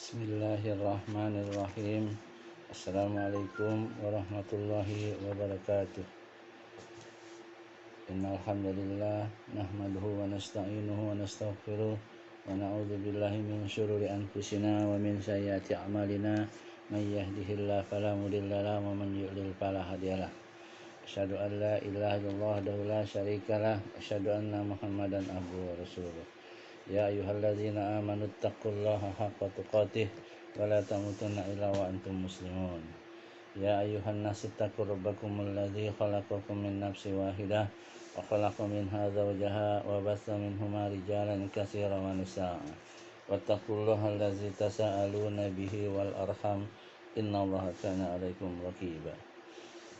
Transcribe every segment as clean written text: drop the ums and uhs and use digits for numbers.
Bismillahirrahmanirrahim. Assalamualaikum warahmatullahi wabarakatuh. Innal hamdalillah nahmaduhu wa nasta'inuhu wa nastaghfiruh wa na'udzu billahi min syururi anfusina wa min sayyiati a'malina may yahdihillahu fala mudilla lahu wa man yudlil fala hadiyalah. Asyhadu an la ilaha illallah wahdahu la syarikalah, asyhadu anna Muhammadan abduhu wa rasuluh. Ya ayyuhalladzina amanu taqullaha haqqa tuqatih wa la tamutunna illa wa antum muslimun. Ya ayyuhan nasu taqu rabbakumul ladzi khalaqakum min nafsin wahidah wa khalaqa minha zawjaha wa bassa minhuma rijalan katsiran wa nisaa'a. Wattaqullaha alladzi tasaaluna bihi wal arham innallaha kana 'alaikum raqiba.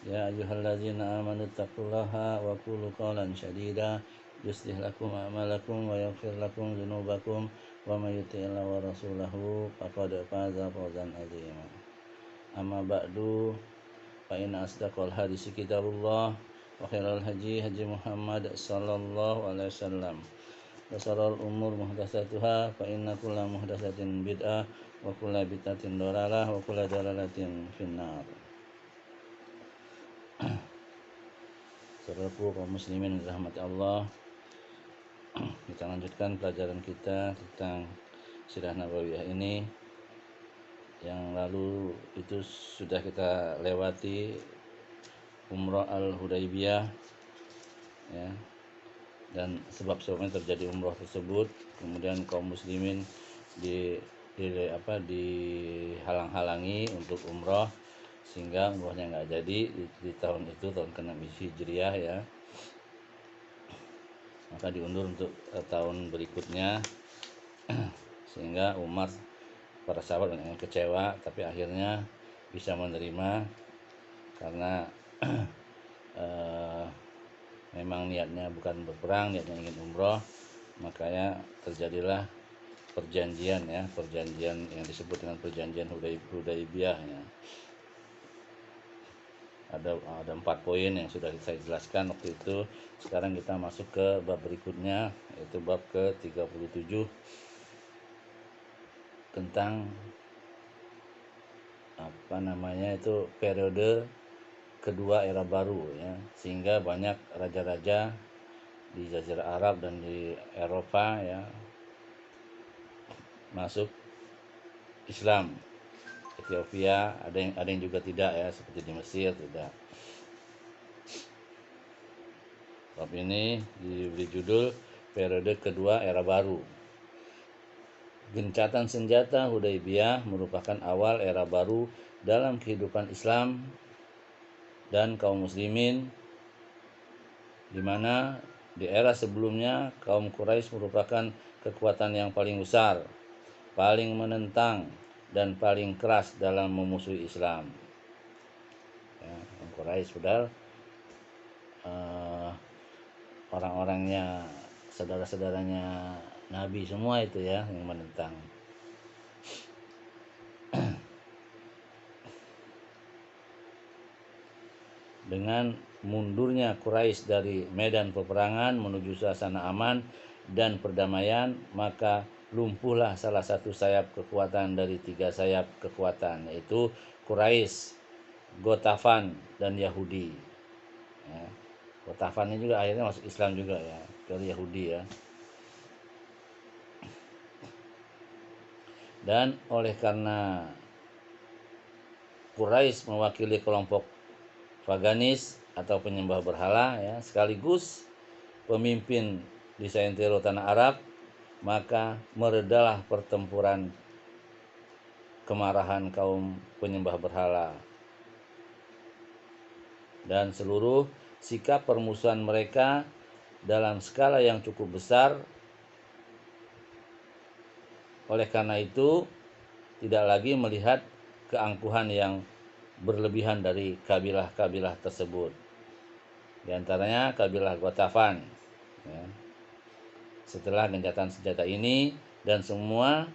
Ya ayyuhalladzina amanu taqullaha wa qulu qawlan sadida yuslih lakum a'malakum wa yaghfir lakum dzunubakum wa may yuti'illah wa rasulahu faqad faza fawzan 'azima. Amma ba'du, fa inna asdaqal hadisi kitabullah wa khairal haji Muhammad sallallahu alaihi wasallam. Wa sharral umur muhdatsatuha fa inna kulla muhdatsatin bid'ah wa kulla bid'atin dhalalah wa kulla dhalalatin finnar. Saudaraku kaum muslimin rahmati Allah, kita lanjutkan pelajaran kita tentang Sirah Nabawiyah ini. Yang lalu itu sudah kita lewati Umrah Al-Hudaybiyah, ya, dan sebab-sebabnya terjadi umrah tersebut. Kemudian kaum muslimin dihalang-halangi untuk umrah sehingga umrahnya nggak jadi di tahun itu, tahun ke-6 Hijriah, ya. Maka diundur untuk tahun berikutnya sehingga umat, para sahabat yang kecewa, tapi akhirnya bisa menerima karena memang niatnya bukan berperang, niatnya ingin umroh. Makanya terjadilah perjanjian yang disebut dengan perjanjian Hudaybiyah, ya. Ada 4 poin yang sudah saya jelaskan waktu itu. Sekarang kita masuk ke bab berikutnya, yaitu bab ke-37 tentang itu periode kedua era baru, ya. Sehingga banyak raja-raja di Jazirah Arab dan di Eropa, ya, masuk Islam. Ethiopia ada yang juga tidak, ya, seperti di Mesir tidak. Bab ini diberi judul periode kedua era baru. Gencatan senjata Hudaybiyah merupakan awal era baru dalam kehidupan Islam dan kaum muslimin, di mana di era sebelumnya kaum Quraisy merupakan kekuatan yang paling besar, paling menentang dan paling keras dalam memusuhi Islam. Ya, kaum Quraisy padahal orang-orangnya, saudara-saudaranya Nabi semua itu, ya, yang menentang. Dengan mundurnya Quraisy dari medan peperangan menuju suasana aman dan perdamaian, maka lumpuhlah salah satu sayap kekuatan dari 3 sayap kekuatan, yaitu Quraisy, Ghatafan, dan Yahudi. Ya. Ghatafan ini juga akhirnya masuk Islam juga, ya, dari Yahudi, ya. Dan oleh karena Quraisy mewakili kelompok Paganis atau penyembah berhala, ya, sekaligus pemimpin di seantero tanah Arab, maka meredalah pertempuran kemarahan kaum penyembah berhala dan seluruh sikap permusuhan mereka dalam skala yang cukup besar. Oleh karena itu tidak lagi melihat keangkuhan yang berlebihan dari kabilah-kabilah tersebut, di antaranya kabilah Ghatafan, ya. Setelah gencatan senjata ini dan semua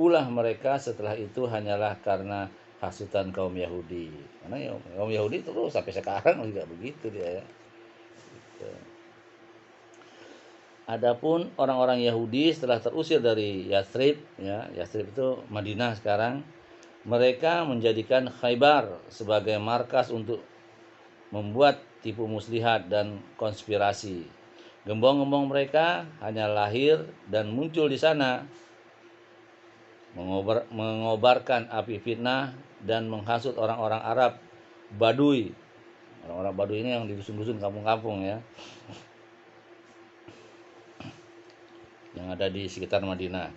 ulah mereka setelah itu hanyalah karena hasutan kaum Yahudi. Karena kaum Yahudi terus sampai sekarang juga begitu dia, ya. Gitu. Adapun orang-orang Yahudi setelah terusir dari Yathrib, ya, Yathrib itu Madinah sekarang, mereka menjadikan Khaybar sebagai markas untuk membuat tipu muslihat dan konspirasi. Gembong-gembong mereka hanya lahir dan muncul di sana, mengobarkan api fitnah dan menghasut orang-orang Arab Baduy. Orang-orang Baduy ini yang di dusun-dusun kampung-kampung, ya, yang ada di sekitar Madinah.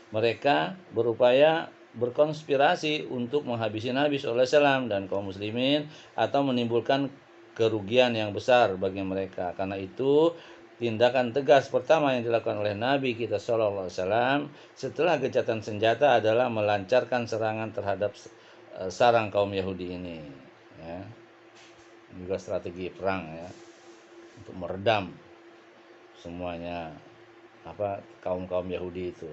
Mereka berupaya berkonspirasi untuk menghabisi Nabi SAW dan kaum muslimin atau menimbulkan kerugian yang besar bagi mereka. Karena itu, tindakan tegas pertama yang dilakukan oleh Nabi kita SAW setelah gencatan senjata adalah melancarkan serangan terhadap sarang kaum Yahudi ini. Ya. Ini juga strategi perang, ya, untuk meredam semuanya kaum Yahudi itu.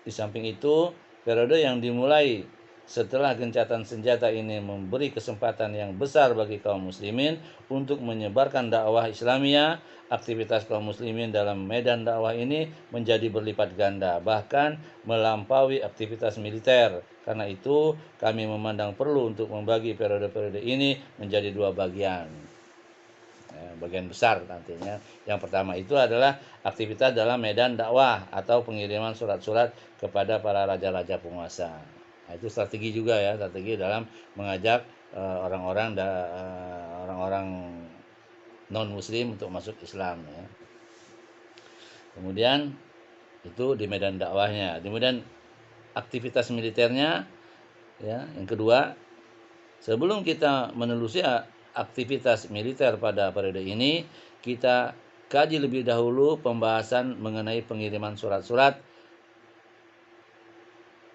Di samping itu, periode yang dimulai setelah gencatan senjata ini memberi kesempatan yang besar bagi kaum muslimin untuk menyebarkan dakwah Islamiyah. Aktivitas kaum muslimin dalam medan dakwah ini menjadi berlipat ganda, bahkan melampaui aktivitas militer. Karena itu, kami memandang perlu untuk membagi periode-periode ini menjadi dua bagian. Bagian besar nantinya. Yang pertama itu adalah aktivitas dalam medan dakwah atau pengiriman surat-surat kepada para raja-raja penguasa. Nah, itu strategi juga, ya, strategi dalam mengajak orang-orang non muslim untuk masuk Islam, ya. Kemudian itu di medan dakwahnya. Kemudian aktivitas militernya, ya, yang kedua, sebelum kita menelusuri aktivitas militer pada periode ini, kita kaji lebih dahulu pembahasan mengenai pengiriman surat-surat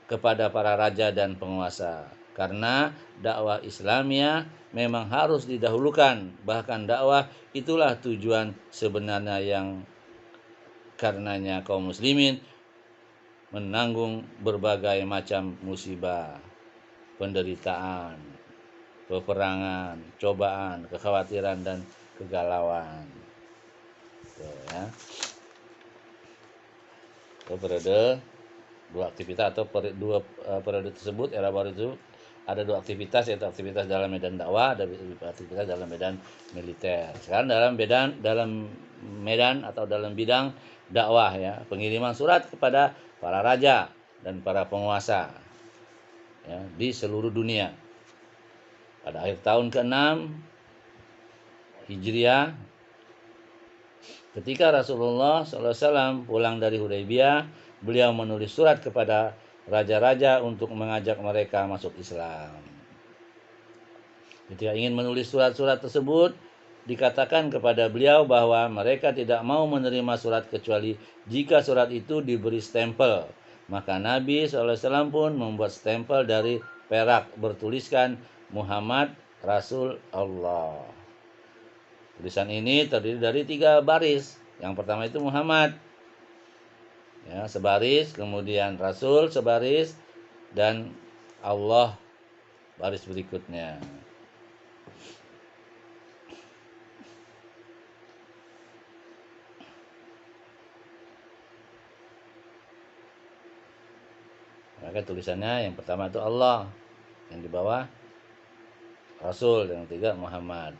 kepada para raja dan penguasa. Karena dakwah Islamiyah memang harus didahulukan, bahkan dakwah itulah tujuan sebenarnya yang karenanya kaum muslimin menanggung berbagai macam musibah, penderitaan, peperangan, cobaan, kekhawatiran, dan kegalauan. Ya. Periode dua aktivitas atau dua periode tersebut, era baru itu ada dua aktivitas, yaitu aktivitas dalam medan dakwah dan aktivitas dalam medan militer. Sekarang dalam medan atau dalam bidang dakwah, ya, pengiriman surat kepada para raja dan para penguasa, ya, di seluruh dunia. Pada akhir tahun ke-6 Hijriah, ketika Rasulullah SAW pulang dari Hudaybiyah, beliau menulis surat kepada raja-raja untuk mengajak mereka masuk Islam. Ketika ingin menulis surat-surat tersebut, dikatakan kepada beliau bahwa mereka tidak mau menerima surat kecuali jika surat itu diberi stempel. Maka Nabi SAW pun membuat stempel dari perak bertuliskan Muhammad Rasul Allah. Tulisan ini terdiri dari 3 baris. Yang pertama itu Muhammad, ya, sebaris, kemudian Rasul sebaris, dan Allah baris berikutnya. Maka tulisannya yang pertama itu Allah, yang di bawah Rasul, yang ketiga Muhammad.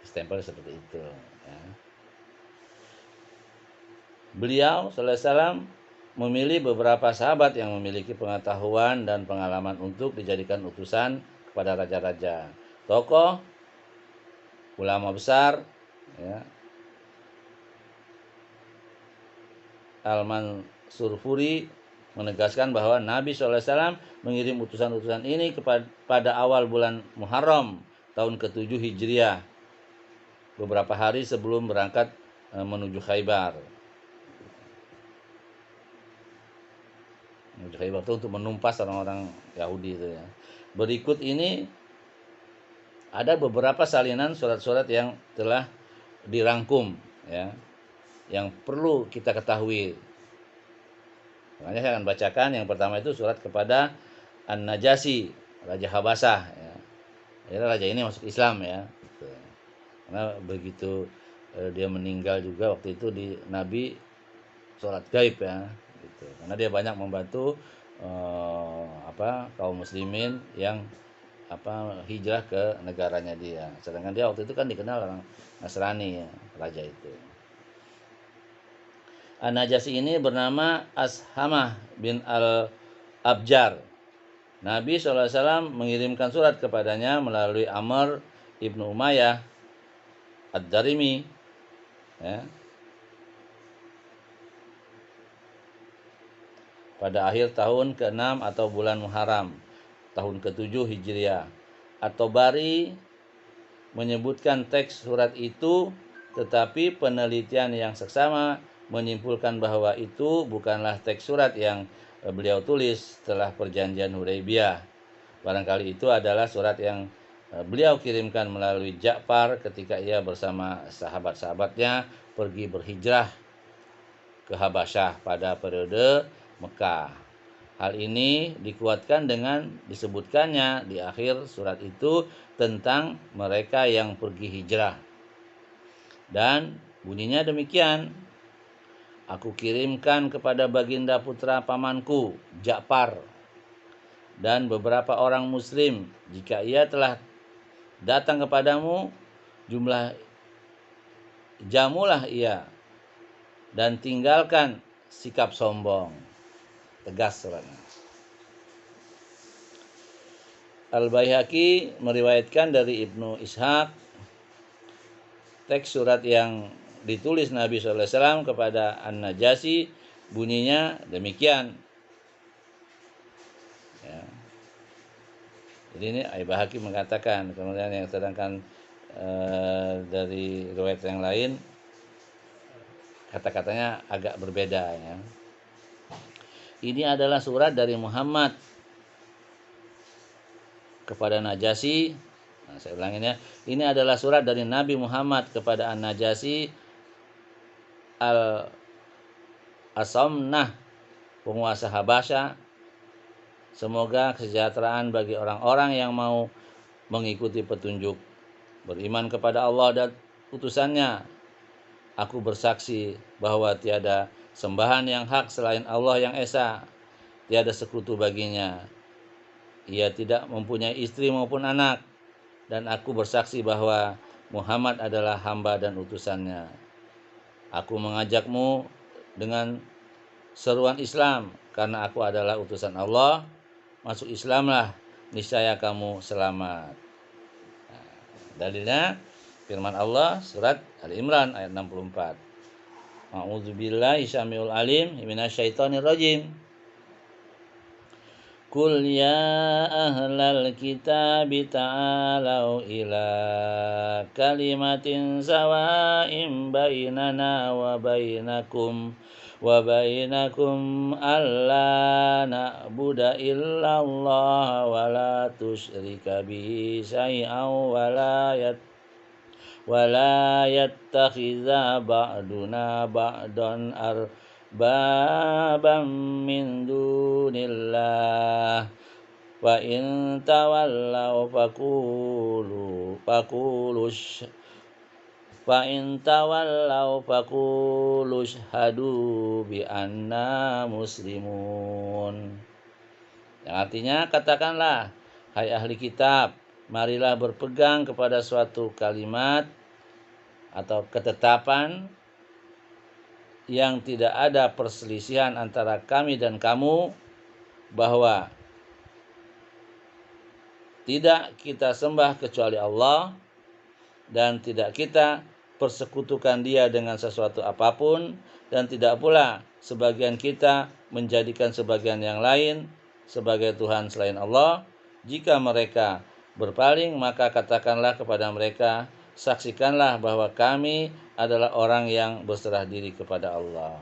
Stempel seperti itu, ya. Beliau SAW memilih beberapa sahabat yang memiliki pengetahuan dan pengalaman untuk dijadikan utusan kepada raja-raja, tokoh, ulama besar, ya. Al-Mansurfuri menegaskan bahwa Nabi SAW mengirim utusan-utusan ini pada awal bulan Muharram tahun ke-7 Hijriah, beberapa hari sebelum berangkat menuju Khaybar. Menuju Khaybar itu untuk menumpas orang-orang Yahudi itu, ya. Berikut ini ada beberapa salinan surat-surat yang telah dirangkum, ya, yang perlu kita ketahui. Makanya saya akan bacakan. Yang pertama itu surat kepada An-Najasi, Raja Habasah, ya. Jadi raja ini masuk Islam, ya. Karena begitu dia meninggal juga waktu itu Nabi sholat gaib ya gitu. Karena dia banyak membantu kaum muslimin yang hijrah ke negaranya dia. Sedangkan dia waktu itu kan dikenal orang Nasrani ya, raja itu. An-Najasyi ini bernama Ashamah bin Al-Abjar. Nabi SAW mengirimkan surat kepadanya melalui Amr ibnu Umayyah Ad-Darimi ya, pada akhir tahun ke-6 atau bulan Muharram tahun ke-7 Hijriah. At-Tabari menyebutkan teks surat itu, tetapi penelitian yang seksama menyimpulkan bahwa itu bukanlah teks surat yang beliau tulis setelah perjanjian Hudaybiyah. Barangkali itu adalah surat yang beliau kirimkan melalui Ja'far ketika ia bersama sahabat-sahabatnya pergi berhijrah ke Habasyah pada periode Mekah. Hal ini dikuatkan dengan disebutkannya di akhir surat itu tentang mereka yang pergi hijrah. Dan bunyinya demikian: Aku kirimkan kepada baginda putra pamanku Ja'far dan beberapa orang muslim, jika ia telah datang kepadamu, jamulah ia dan tinggalkan sikap sombong. Tegas suratnya. Al-Baihaqi meriwayatkan dari Ibnu Ishaq teks surat yang ditulis Nabi SAW kepada An-Najasyi bunyinya demikian ya. Jadi ini Al-Baihaqi mengatakan, kemudian yang sedangkan dari riwayat yang lain kata-katanya agak berbeda ya. Ini adalah surat dari Muhammad kepada Najasyi. Nah, saya ulangin ya. Ini adalah surat dari Nabi Muhammad kepada An-Najasyi Al-Asamnah, penguasa Habasyah. Semoga kesejahteraan bagi orang-orang yang mau mengikuti petunjuk, beriman kepada Allah dan utusannya. Aku bersaksi bahwa tiada sembahan yang hak selain Allah yang Esa, tiada sekutu baginya. Ia tidak mempunyai istri maupun anak, dan aku bersaksi bahwa Muhammad adalah hamba dan utusannya. Aku mengajakmu dengan seruan Islam, karena aku adalah utusan Allah. Masuk Islamlah, niscaya kamu selamat. Nah, dalilnya firman Allah surat Al-Imran ayat 64. A'udzubillahi syamiul alim minasyaitonir rajim. Qul ya ahlal kitabi ta'alau ila kalimatin sawa'im bainana wa bainakum alla na'budu illallah wa la tusyrika bihi syai'an wa la yattakhidha ba'duna ba'dan arbaban min dunillah wa in tawallaw faqulu syhadu bi anna muslimun. Yang artinya, katakanlah, hai ahli kitab, marilah berpegang kepada suatu kalimat atau ketetapan yang tidak ada perselisihan antara kami dan kamu, bahwa tidak kita sembah kecuali Allah dan tidak kita persekutukan Dia dengan sesuatu apapun, dan tidak pula sebagian kita menjadikan sebagian yang lain sebagai Tuhan selain Allah. Jika mereka berpaling, maka katakanlah kepada mereka, saksikanlah bahwa kami adalah orang yang berserah diri kepada Allah.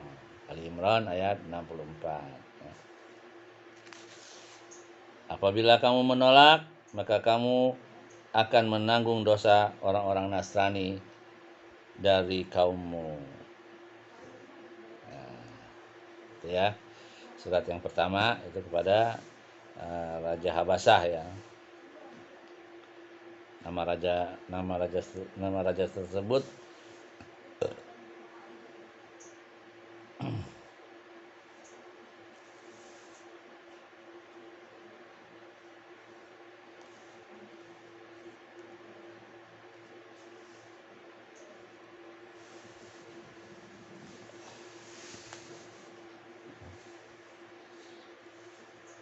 Al-Imran ayat 64. Apabila kamu menolak, maka kamu akan menanggung dosa orang-orang Nasrani dari kaummu. Nah, itu ya. Surat yang pertama itu kepada Raja Habasyah ya. Nama raja tersebut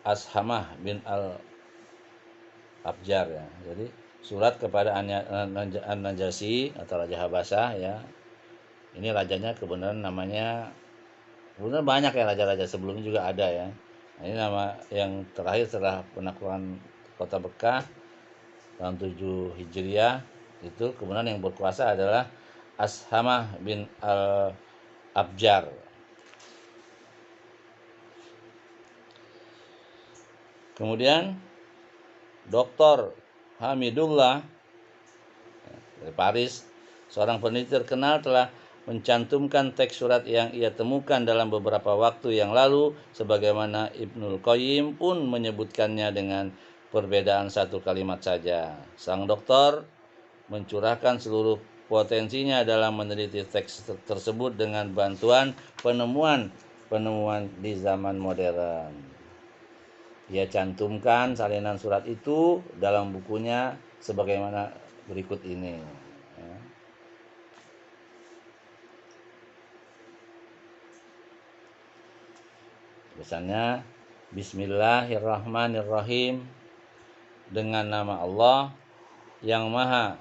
Ashamah bin Al-Abjar ya. Jadi surat kepada An-Najasi atau Raja Habasyah ya. Ini rajanya kebenaran namanya, kebenaran banyak ya raja-raja sebelumnya juga ada ya. Nah, ini nama yang terakhir setelah penaklukan kota Mekah tahun 7 Hijriah, itu kebenaran yang berkuasa adalah Ashamah bin Al-Abjar. Kemudian Dr. Hamidullah dari Paris, seorang peneliti terkenal, telah mencantumkan teks surat yang ia temukan dalam beberapa waktu yang lalu, sebagaimana Ibnul Qayyim pun menyebutkannya dengan perbedaan satu kalimat saja. Sang doktor mencurahkan seluruh potensinya dalam meneliti teks tersebut dengan bantuan penemuan di zaman modern. Ia cantumkan salinan surat itu dalam bukunya sebagaimana berikut ini. Tulisannya, Bismillahirrahmanirrahim, dengan nama Allah yang Maha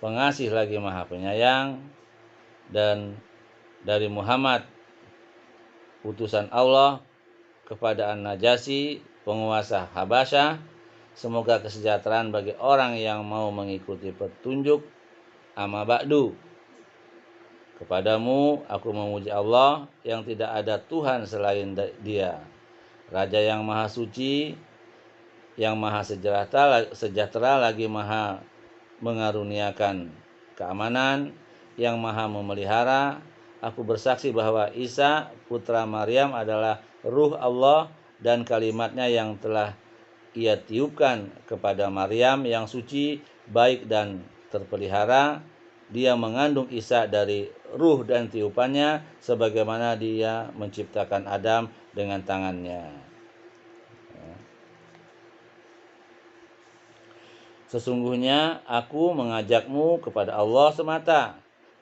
Pengasih lagi Maha Penyayang, dan dari Muhammad utusan Allah kepada An-Najasi, penguasa Habasyah, semoga kesejahteraan bagi orang yang mau mengikuti petunjuk. Amma ba'du, kepadamu aku memuji Allah yang tidak ada Tuhan selain Dia, Raja yang Maha Suci, yang Maha sejahtera lagi Maha mengaruniakan keamanan, yang Maha memelihara. Aku bersaksi bahwa Isa putra Maryam adalah Ruh Allah dan kalimatnya yang telah ia tiupkan kepada Maryam yang suci, baik dan terpelihara. Dia mengandung Isa dari ruh dan tiupannya, sebagaimana dia menciptakan Adam dengan tangannya. Sesungguhnya aku mengajakmu kepada Allah semata,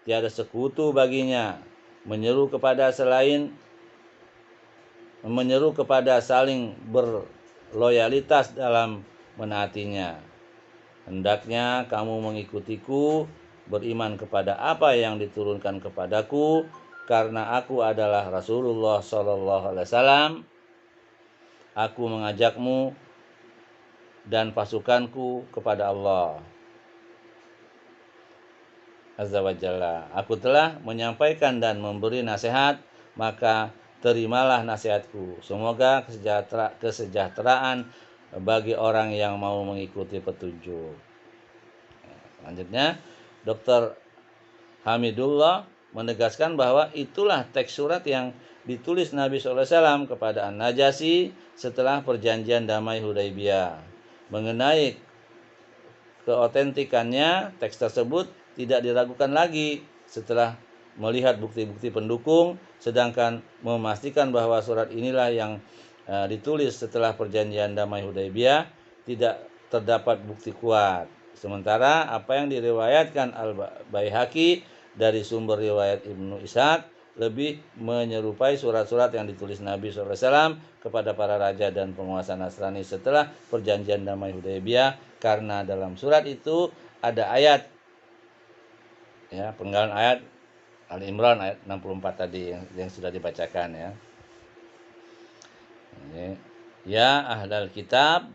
tiada sekutu baginya, menyeru kepada saling berloyalitas dalam menaatinya. Hendaknya kamu mengikutiku, beriman kepada apa yang diturunkan kepadaku, karena aku adalah Rasulullah SAW. Aku mengajakmu dan pasukanku kepada Allah Azza wa Jalla. Aku telah menyampaikan dan memberi nasihat, maka terimalah nasihatku. Semoga kesejahteraan bagi orang yang mau mengikuti petunjuk. Selanjutnya, Dr. Hamidullah menegaskan bahwa itulah teks surat yang ditulis Nabi SAW kepada An-Najasi setelah perjanjian damai Hudaybiyah. Mengenai keotentikannya, teks tersebut tidak diragukan lagi setelah melihat bukti-bukti pendukung, sedangkan memastikan bahwa surat inilah yang ditulis setelah perjanjian damai Hudaybiyah tidak terdapat bukti kuat. Sementara apa yang diriwayatkan Al-Baihaqi dari sumber riwayat Ibnu Ishaq lebih menyerupai surat-surat yang ditulis Nabi SAW kepada para raja dan penguasa Nasrani setelah perjanjian damai Hudaybiyah, karena dalam surat itu ada ayat, ya, penggalan ayat Ali Imran ayat 64 tadi yang sudah dibacakan ya. Ini, ya ahlal kitab,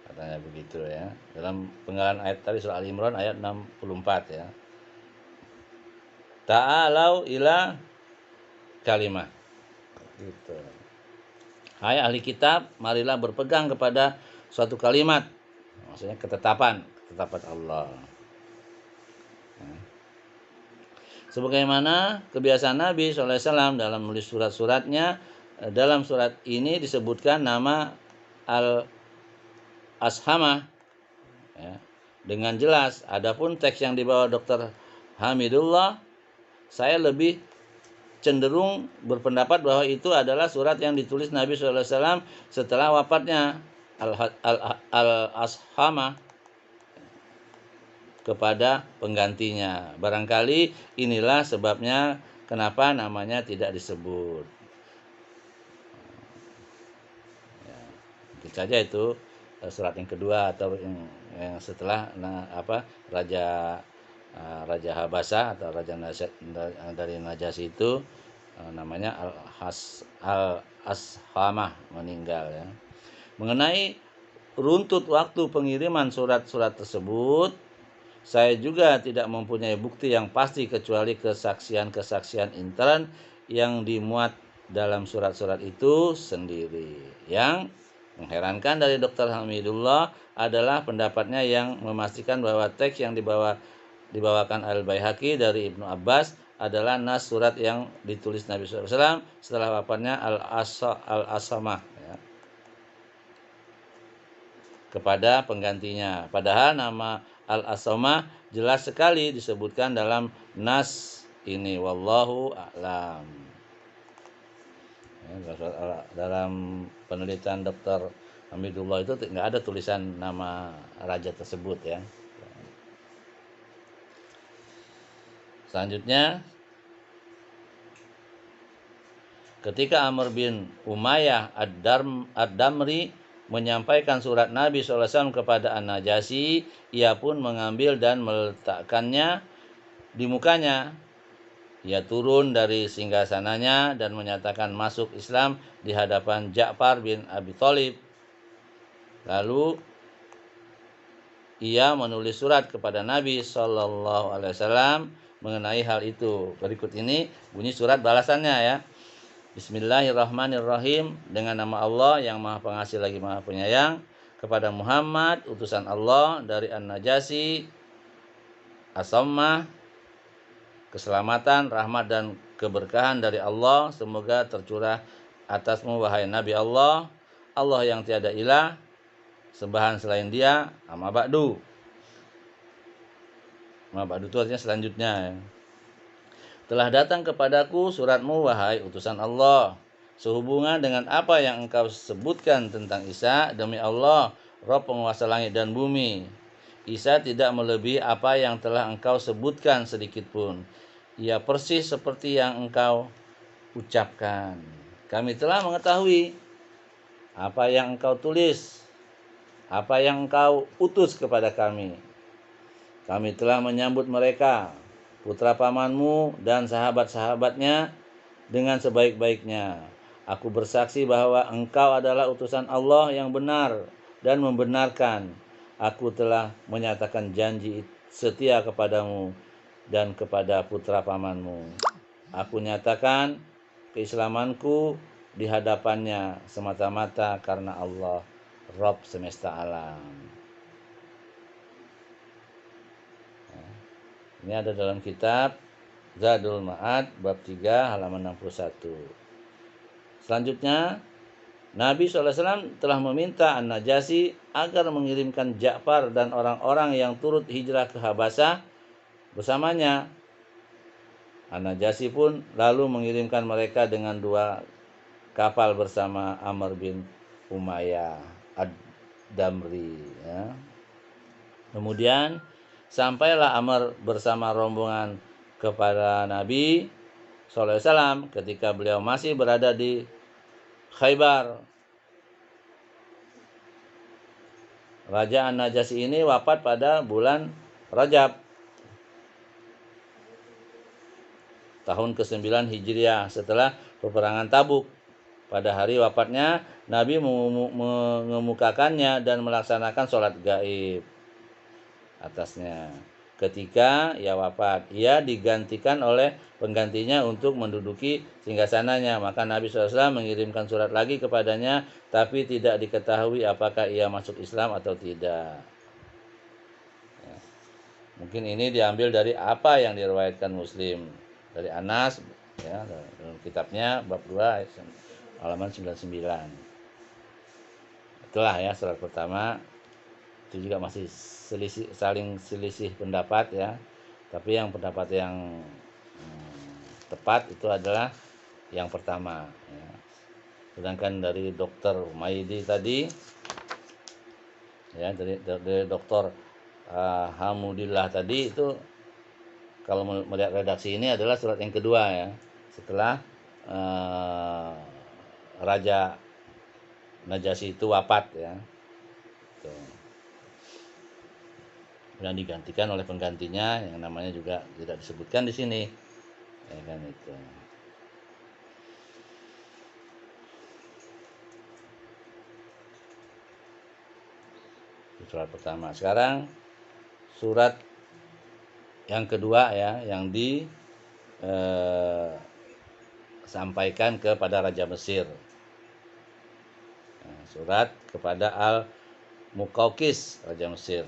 katanya begitu ya. Dalam penggalan ayat tadi surah Ali Imran ayat 64 ya. Ta'alau ila kalimah. Gitu. Hai ahli kitab, marilah berpegang kepada suatu kalimat. Maksudnya ketetapan Allah. Sebagaimana kebiasaan Nabi SAW dalam menulis surat-suratnya, dalam surat ini disebutkan nama Al-Ashamah ya, dengan jelas. Adapun teks yang dibawa Dr. Hamidullah, saya lebih cenderung berpendapat bahwa itu adalah surat yang ditulis Nabi SAW setelah wafatnya Al-Ashamah kepada penggantinya. Barangkali inilah sebabnya kenapa namanya tidak disebut. saja itu surat yang kedua atau yang setelah raja Raja Habasa atau Raja dari Najasyi itu namanya Al-Ashamah meninggal ya. Mengenai runtut waktu pengiriman surat-surat tersebut, saya juga tidak mempunyai bukti yang pasti kecuali kesaksian-kesaksian intern yang dimuat dalam surat-surat itu sendiri. Yang mengherankan dari Dr. Hamidullah adalah pendapatnya yang memastikan bahwa teks yang dibawakan Al-Baihaqi dari Ibnu Abbas adalah nas surat yang ditulis Nabi SAW setelah wafatnya Al-Asamah ya, kepada penggantinya. Padahal nama Al-Asamah jelas sekali disebutkan dalam nas ini. Wallahu a'lam. Ya, dalam penelitian Dr. Hamidullah itu nggak ada tulisan nama raja tersebut ya. Selanjutnya, ketika Amr bin Umayyah Ad-Damri menyampaikan surat Nabi SAW kepada An-Najasyi, ia pun mengambil dan meletakkannya di mukanya. Ia turun dari singgasananya dan menyatakan masuk Islam di hadapan Ja'far bin Abi Thalib. Lalu ia menulis surat kepada Nabi SAW mengenai hal itu. Berikut ini bunyi surat balasannya ya. Bismillahirrahmanirrahim. Dengan nama Allah yang Maha Pengasih lagi Maha Penyayang, kepada Muhammad utusan Allah dari An-Najasyi As-Sammah, keselamatan, rahmat dan keberkahan dari Allah semoga tercurah atasmu wahai Nabi Allah. Allah yang tiada ilah sembahan selain Dia. Amma ba'du. Amma ba'du itu artinya selanjutnya ya. Telah datang kepadaku suratmu wahai utusan Allah, sehubungan dengan apa yang engkau sebutkan tentang Isa. Demi Allah, Rabb penguasa langit dan bumi, Isa tidak melebihi apa yang telah engkau sebutkan sedikit pun. Ia persis seperti yang engkau ucapkan. Kami telah mengetahui apa yang engkau tulis, apa yang engkau utus kepada kami. Kami telah menyambut mereka, putra pamanmu dan sahabat-sahabatnya dengan sebaik-baiknya. Aku bersaksi bahwa engkau adalah utusan Allah yang benar dan membenarkan. Aku telah menyatakan janji setia kepadamu dan kepada putra pamanmu. Aku nyatakan keislamanku di hadapannya semata-mata karena Allah, Rabb semesta alam. Ini ada dalam kitab Zadul Ma'ad bab 3 halaman 61. Selanjutnya, Nabi SAW telah meminta An-Najasyi agar mengirimkan Ja'far dan orang-orang yang turut hijrah ke Habasah bersamanya. An-Najasyi pun lalu mengirimkan mereka dengan 2 kapal bersama Amr bin Umayyah Ad-Damri ya. Kemudian sampailah Amr bersama rombongan kepada Nabi SAW ketika beliau masih berada di Khaybar. Raja An-Najasyi ini wafat pada bulan Rajab tahun ke-9 Hijriah setelah peperangan Tabuk. Pada hari wafatnya, Nabi mengemukakannya dan melaksanakan sholat gaib atasnya. Ketika ia wafat, ia digantikan oleh penggantinya untuk menduduki singgasananya. Maka Nabi SAW mengirimkan surat lagi kepadanya, tapi tidak diketahui apakah ia masuk Islam atau tidak. Ya. Mungkin ini diambil dari apa yang diriwayatkan Muslim dari Anas ya, dalam kitabnya bab 2 halaman 99. Itulah ya surat pertama. Itu juga masih saling selisih pendapat ya. Tapi yang pendapat yang tepat itu adalah yang pertama ya. Sedangkan dari Dr. Maidi tadi ya, dari Dr. Hamudillah tadi itu kalau melihat redaksi ini adalah surat yang kedua ya, setelah Raja Najasyi itu wafat ya. Tuh. Dan digantikan oleh penggantinya yang namanya juga tidak disebutkan di sini. Ya kan itu. Surat pertama. Sekarang surat yang kedua ya, yang disampaikan kepada Raja Mesir. Nah, surat kepada Al-Muqawqis, Raja Mesir.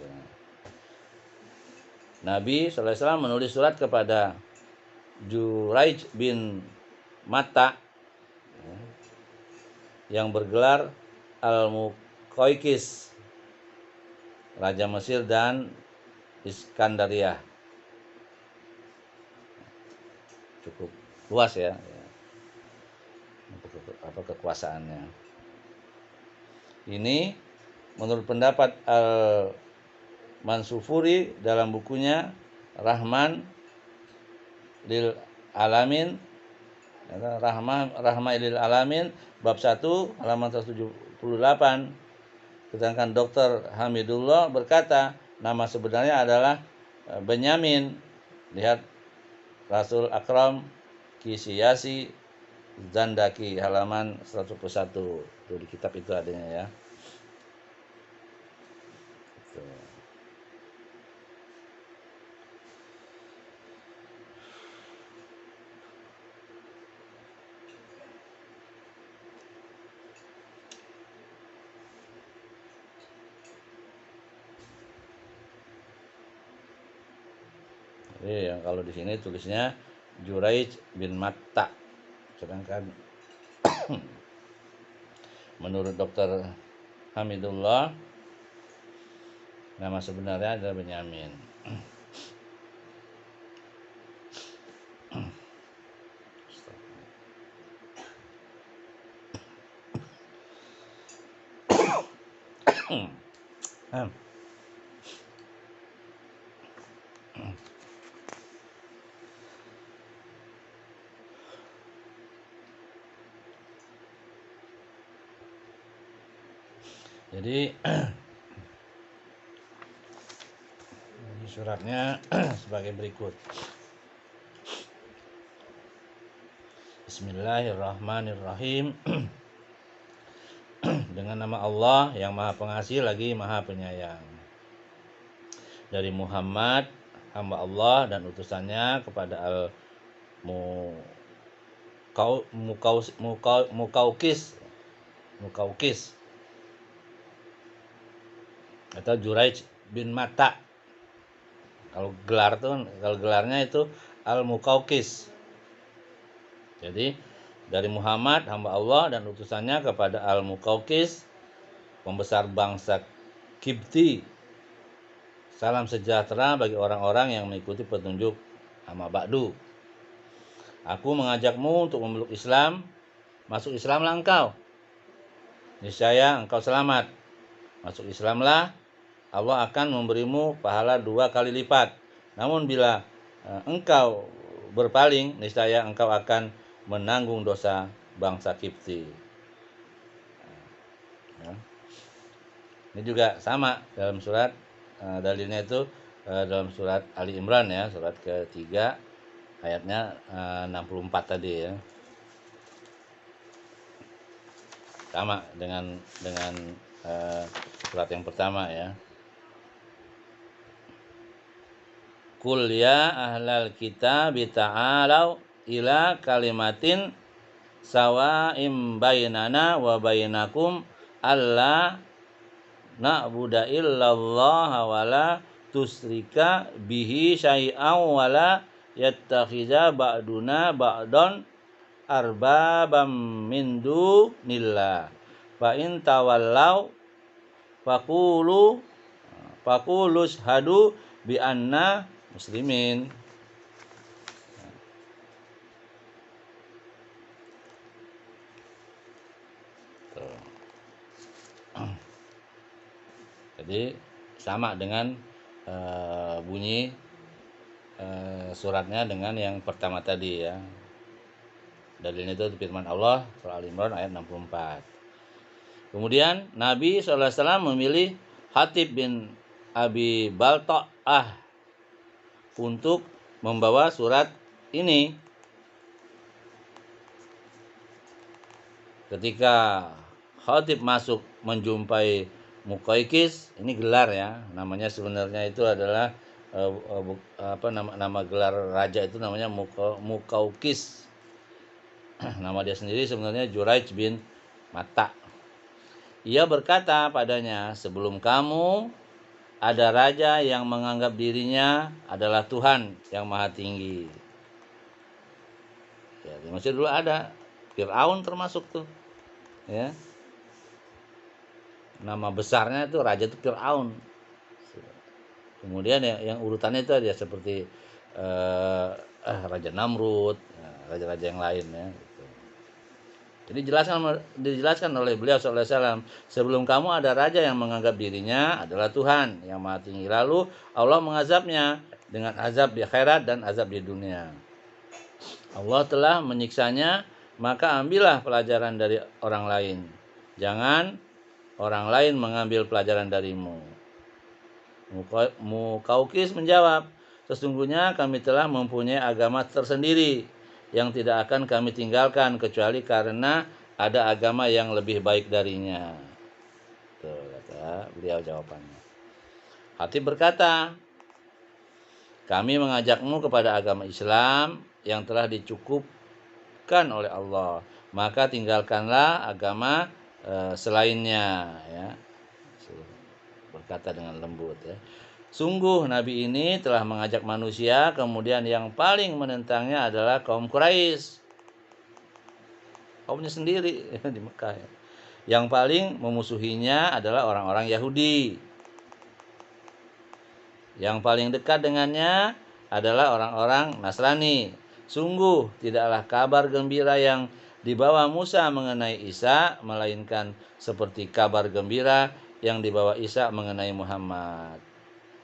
Nabi SAW menulis surat kepada Juraij bin Matta yang bergelar Al-Muqawqis, Raja Mesir dan Iskandaria. Cukup luas ya, kekuasaannya. Ini menurut pendapat Al-Mansufuri dalam bukunya Rahman lil Alamin, Rahmah lil Alamin bab 1 halaman 178. Sedangkan Dr. Hamidullah berkata nama sebenarnya adalah Benyamin. Lihat Rasul Akram Kisiyasi Zandaki halaman 101. Tuh di kitab itu adanya ya. Jadi yang kalau di sini tulisnya Juraij bin Matta. Sedangkan menurut Dr. Hamidullah nama sebenarnya adalah Benyamin. Jadi suratnya sebagai berikut. Bismillahirrahmanirrahim. Dengan nama Allah yang Maha Pengasih lagi Maha Penyayang. Dari Muhammad, hamba Allah dan utusannya kepada Muqawqis atau Juraij bin Matta. Kalau gelarnya itu Al-Muqawqis. Jadi dari Muhammad hamba Allah dan utusannya kepada Al-Muqawqis, pembesar bangsa Kipti. Salam sejahtera bagi orang-orang yang mengikuti petunjuk amma ba'du. Aku mengajakmu untuk memeluk Islam. Masuk Islamlah engkau, niscaya engkau selamat. Masuk Islamlah, Allah akan memberimu pahala 2 kali lipat. Namun bila engkau berpaling, niscaya engkau akan menanggung dosa bangsa Kipti. Ini juga sama dalam surat, dalilnya itu dalam surat Ali Imran ya, surat ketiga ayatnya 64 tadi ya. Sama dengan surat yang pertama ya. Qul ya ahlal kitab ta'alau ila kalimatin sawa'im bainana wa bainakum alla na'budu illallah wa la tusyrika bihi syai'an wa la yattakhidha ba'duna ba'dan arbabam min dunillah fa in tawallau faqulu shahadu bi anna muslimin. Jadi sama dengan bunyi suratnya dengan yang pertama tadi ya. Dalilnya itu firman Allah surah Al-Imran ayat 64. Kemudian Nabi SAW memilih Hatib bin Abi Balta'ah untuk membawa surat ini. Ketika Hatib masuk menjumpai Mukaukis, ini gelar ya, namanya sebenarnya itu adalah nama gelar raja itu namanya Mukaukis. Nama dia sendiri sebenarnya Juraij bin Mata. Ia berkata padanya, sebelum kamu ada raja yang menganggap dirinya adalah Tuhan yang Maha Tinggi. Ya, di Mesir dulu ada Fir'aun termasuk tuh. Ya. Nama besarnya itu raja itu Fir'aun. Kemudian yang urutannya itu ada seperti Raja Namrud, raja-raja yang lain ya. Gitu. Jadi dijelaskan oleh beliau SAW, sebelum kamu ada raja yang menganggap dirinya adalah Tuhan yang Maha Tinggi. Lalu Allah mengazabnya dengan azab di akhirat dan azab di dunia. Allah telah menyiksanya, maka ambillah pelajaran dari orang lain. Jangan orang lain mengambil pelajaran darimu. Mukaukis menjawab, sesungguhnya kami telah mempunyai agama tersendiri yang tidak akan kami tinggalkan kecuali karena ada agama yang lebih baik darinya. Tuh kata beliau jawabannya. Hatib berkata, kami mengajakmu kepada agama Islam yang telah dicukupkan oleh Allah, maka tinggalkanlah agama selainnya ya. Berkata dengan lembut ya. Sungguh Nabi ini telah mengajak manusia, kemudian yang paling menentangnya adalah kaum Quraisy. Kaumnya sendiri di Mekah ya. Yang paling memusuhinya adalah orang-orang Yahudi. Yang paling dekat dengannya adalah orang-orang Nasrani. Sungguh tidaklah kabar gembira yang dibawa Musa mengenai Isa, melainkan seperti kabar gembira yang dibawa Isa mengenai Muhammad.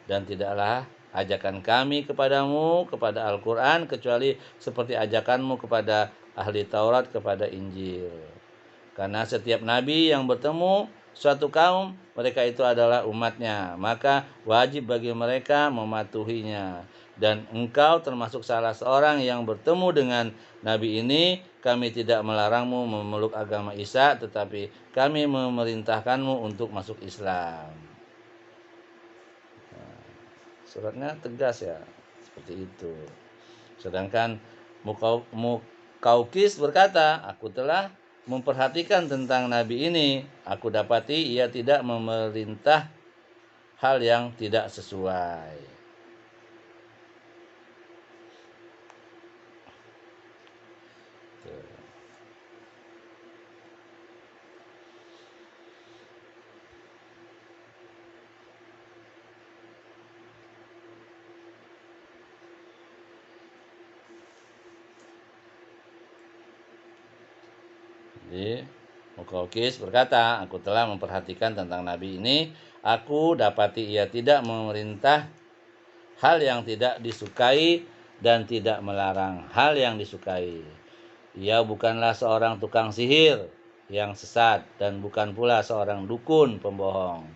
Dan tidaklah ajakan kami kepadamu kepada Al-Quran kecuali seperti ajakanmu kepada ahli Taurat kepada Injil. Karena setiap nabi yang bertemu suatu kaum, mereka itu adalah umatnya, maka wajib bagi mereka mematuhinya. Dan engkau termasuk salah seorang yang bertemu dengan nabi ini. Kami tidak melarangmu memeluk agama Isa, tetapi kami memerintahkanmu untuk masuk Islam. Suratnya tegas ya, seperti itu. Sedangkan Mukaukis berkata, aku telah memperhatikan tentang Nabi ini. Aku dapati ia tidak memerintah hal yang tidak sesuai. Jadi Mukaukis berkata, aku telah memperhatikan tentang Nabi ini. Aku dapati ia tidak memerintah hal yang tidak disukai dan tidak melarang hal yang disukai. Ia bukanlah seorang tukang sihir yang sesat dan bukan pula seorang dukun pembohong.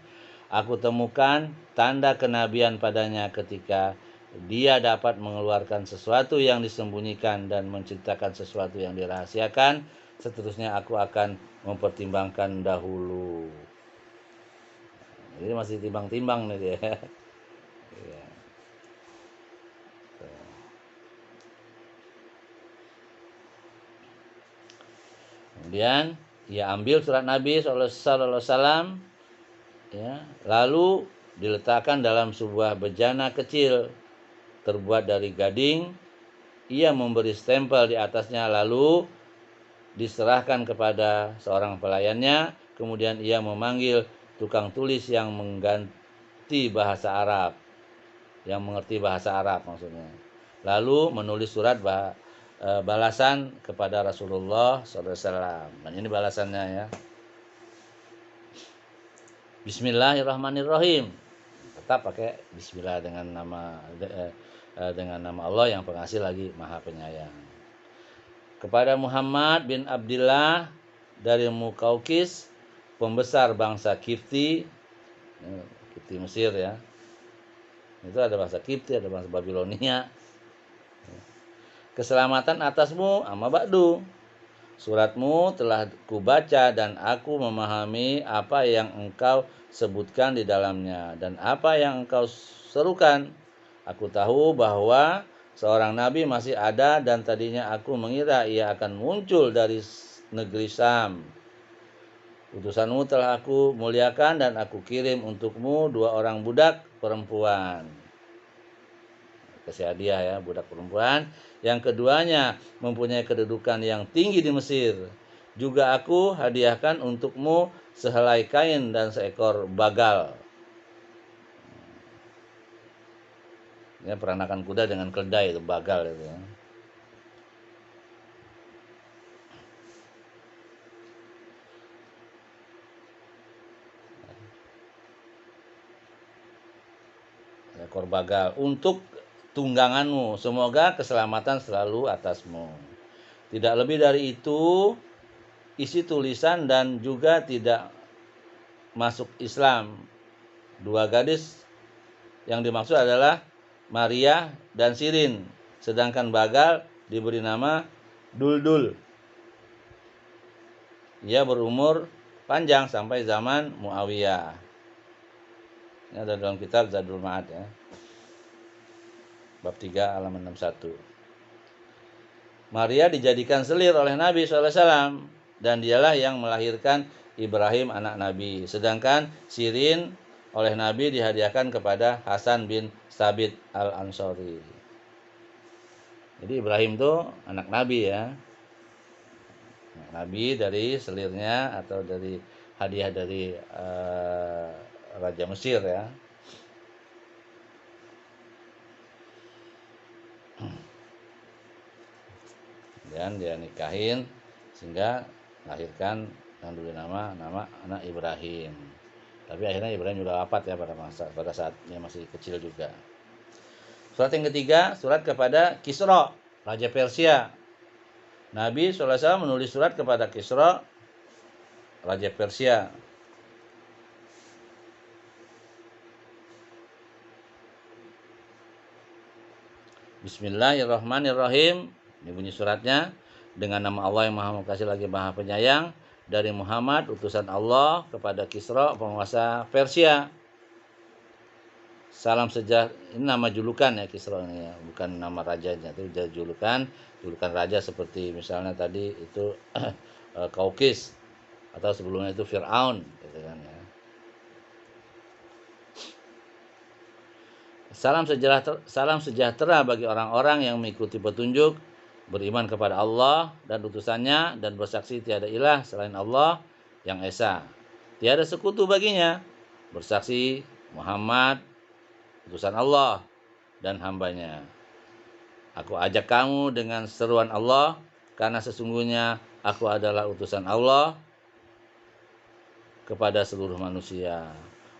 Aku temukan tanda kenabian padanya ketika dia dapat mengeluarkan sesuatu yang disembunyikan dan menceritakan sesuatu yang dirahasiakan. Seterusnya aku akan mempertimbangkan dahulu. Jadi masih timbang-timbang nih dia. Kemudian ia ambil surat Nabi SAW ya, lalu diletakkan dalam sebuah bejana kecil terbuat dari gading. Ia memberi stempel di atasnya lalu diserahkan kepada seorang pelayannya. Kemudian ia memanggil tukang tulis yang mengganti bahasa Arab, yang mengerti bahasa Arab maksudnya. Lalu menulis surat balasan kepada Rasulullah SAW. Dan ini balasannya ya. Bismillahirrahmanirrahim. Tetap pakai Bismillah dengan nama Allah yang pengasih lagi Maha Penyayang. Kepada Muhammad bin Abdillah dari Mukaukis, pembesar bangsa Kipti Mesir ya. Itu ada bangsa Kipti, ada bangsa Babilonia. Keselamatan atasmu amma ba'du. Suratmu telah kubaca dan aku memahami apa yang engkau sebutkan di dalamnya dan apa yang engkau serukan. Aku tahu bahwa seorang nabi masih ada dan tadinya aku mengira ia akan muncul dari negeri Syam. Utusanmu telah aku muliakan dan aku kirim untukmu 2 orang budak perempuan. Kasih hadiah ya, budak perempuan. Yang keduanya mempunyai kedudukan yang tinggi di Mesir. Juga aku hadiahkan untukmu sehelai kain dan seekor bagal. Ya, peranakan kuda dengan keledai itu bagal itu ya. Ekor bagal untuk tungganganmu, semoga keselamatan selalu atasmu. Tidak lebih dari itu isi tulisan dan juga tidak masuk Islam. 2 gadis yang dimaksud adalah Maria dan Sirin, sedangkan bagal diberi nama Duldul. Ia berumur panjang sampai zaman Muawiyah. Ini ada dalam kitab Zadul Ma'ad ya. Bab 3 halaman 61. Maria dijadikan selir oleh Nabi SAW dan dialah yang melahirkan Ibrahim anak Nabi. Sedangkan Sirin oleh Nabi dihadiahkan kepada Hasan bin Sabit al-Ansori. Jadi Ibrahim itu anak Nabi ya. Anak Nabi dari selirnya atau dari hadiah dari Raja Mesir ya. Dan dia nikahin sehingga melahirkan yang dulu nama anak Ibrahim. Tapi akhirnya Ibrahim juga wafat ya pada saat dia masih kecil juga. Surat yang ketiga, surat kepada Kisra, Raja Persia. Nabi SAW menulis surat kepada Kisra, Raja Persia. Bismillahirrahmanirrahim. Ini bunyi suratnya. Dengan nama Allah yang Maha Mengkasih lagi Maha Penyayang. Dari Muhammad, utusan Allah kepada Kisra, penguasa Persia. Salam sejahtera. Ini nama julukan ya Kisra ini ya, bukan nama rajanya. Itu julukan raja seperti misalnya tadi itu Kaukis atau sebelumnya itu Fir'aun gitu kan ya. Salam sejahtera bagi orang-orang yang mengikuti petunjuk, beriman kepada Allah dan utusannya, dan bersaksi tiada ilah selain Allah yang Esa. Tiada sekutu baginya. Bersaksi Muhammad, utusan Allah dan hambanya. Aku ajak kamu dengan seruan Allah, karena sesungguhnya aku adalah utusan Allah kepada seluruh manusia,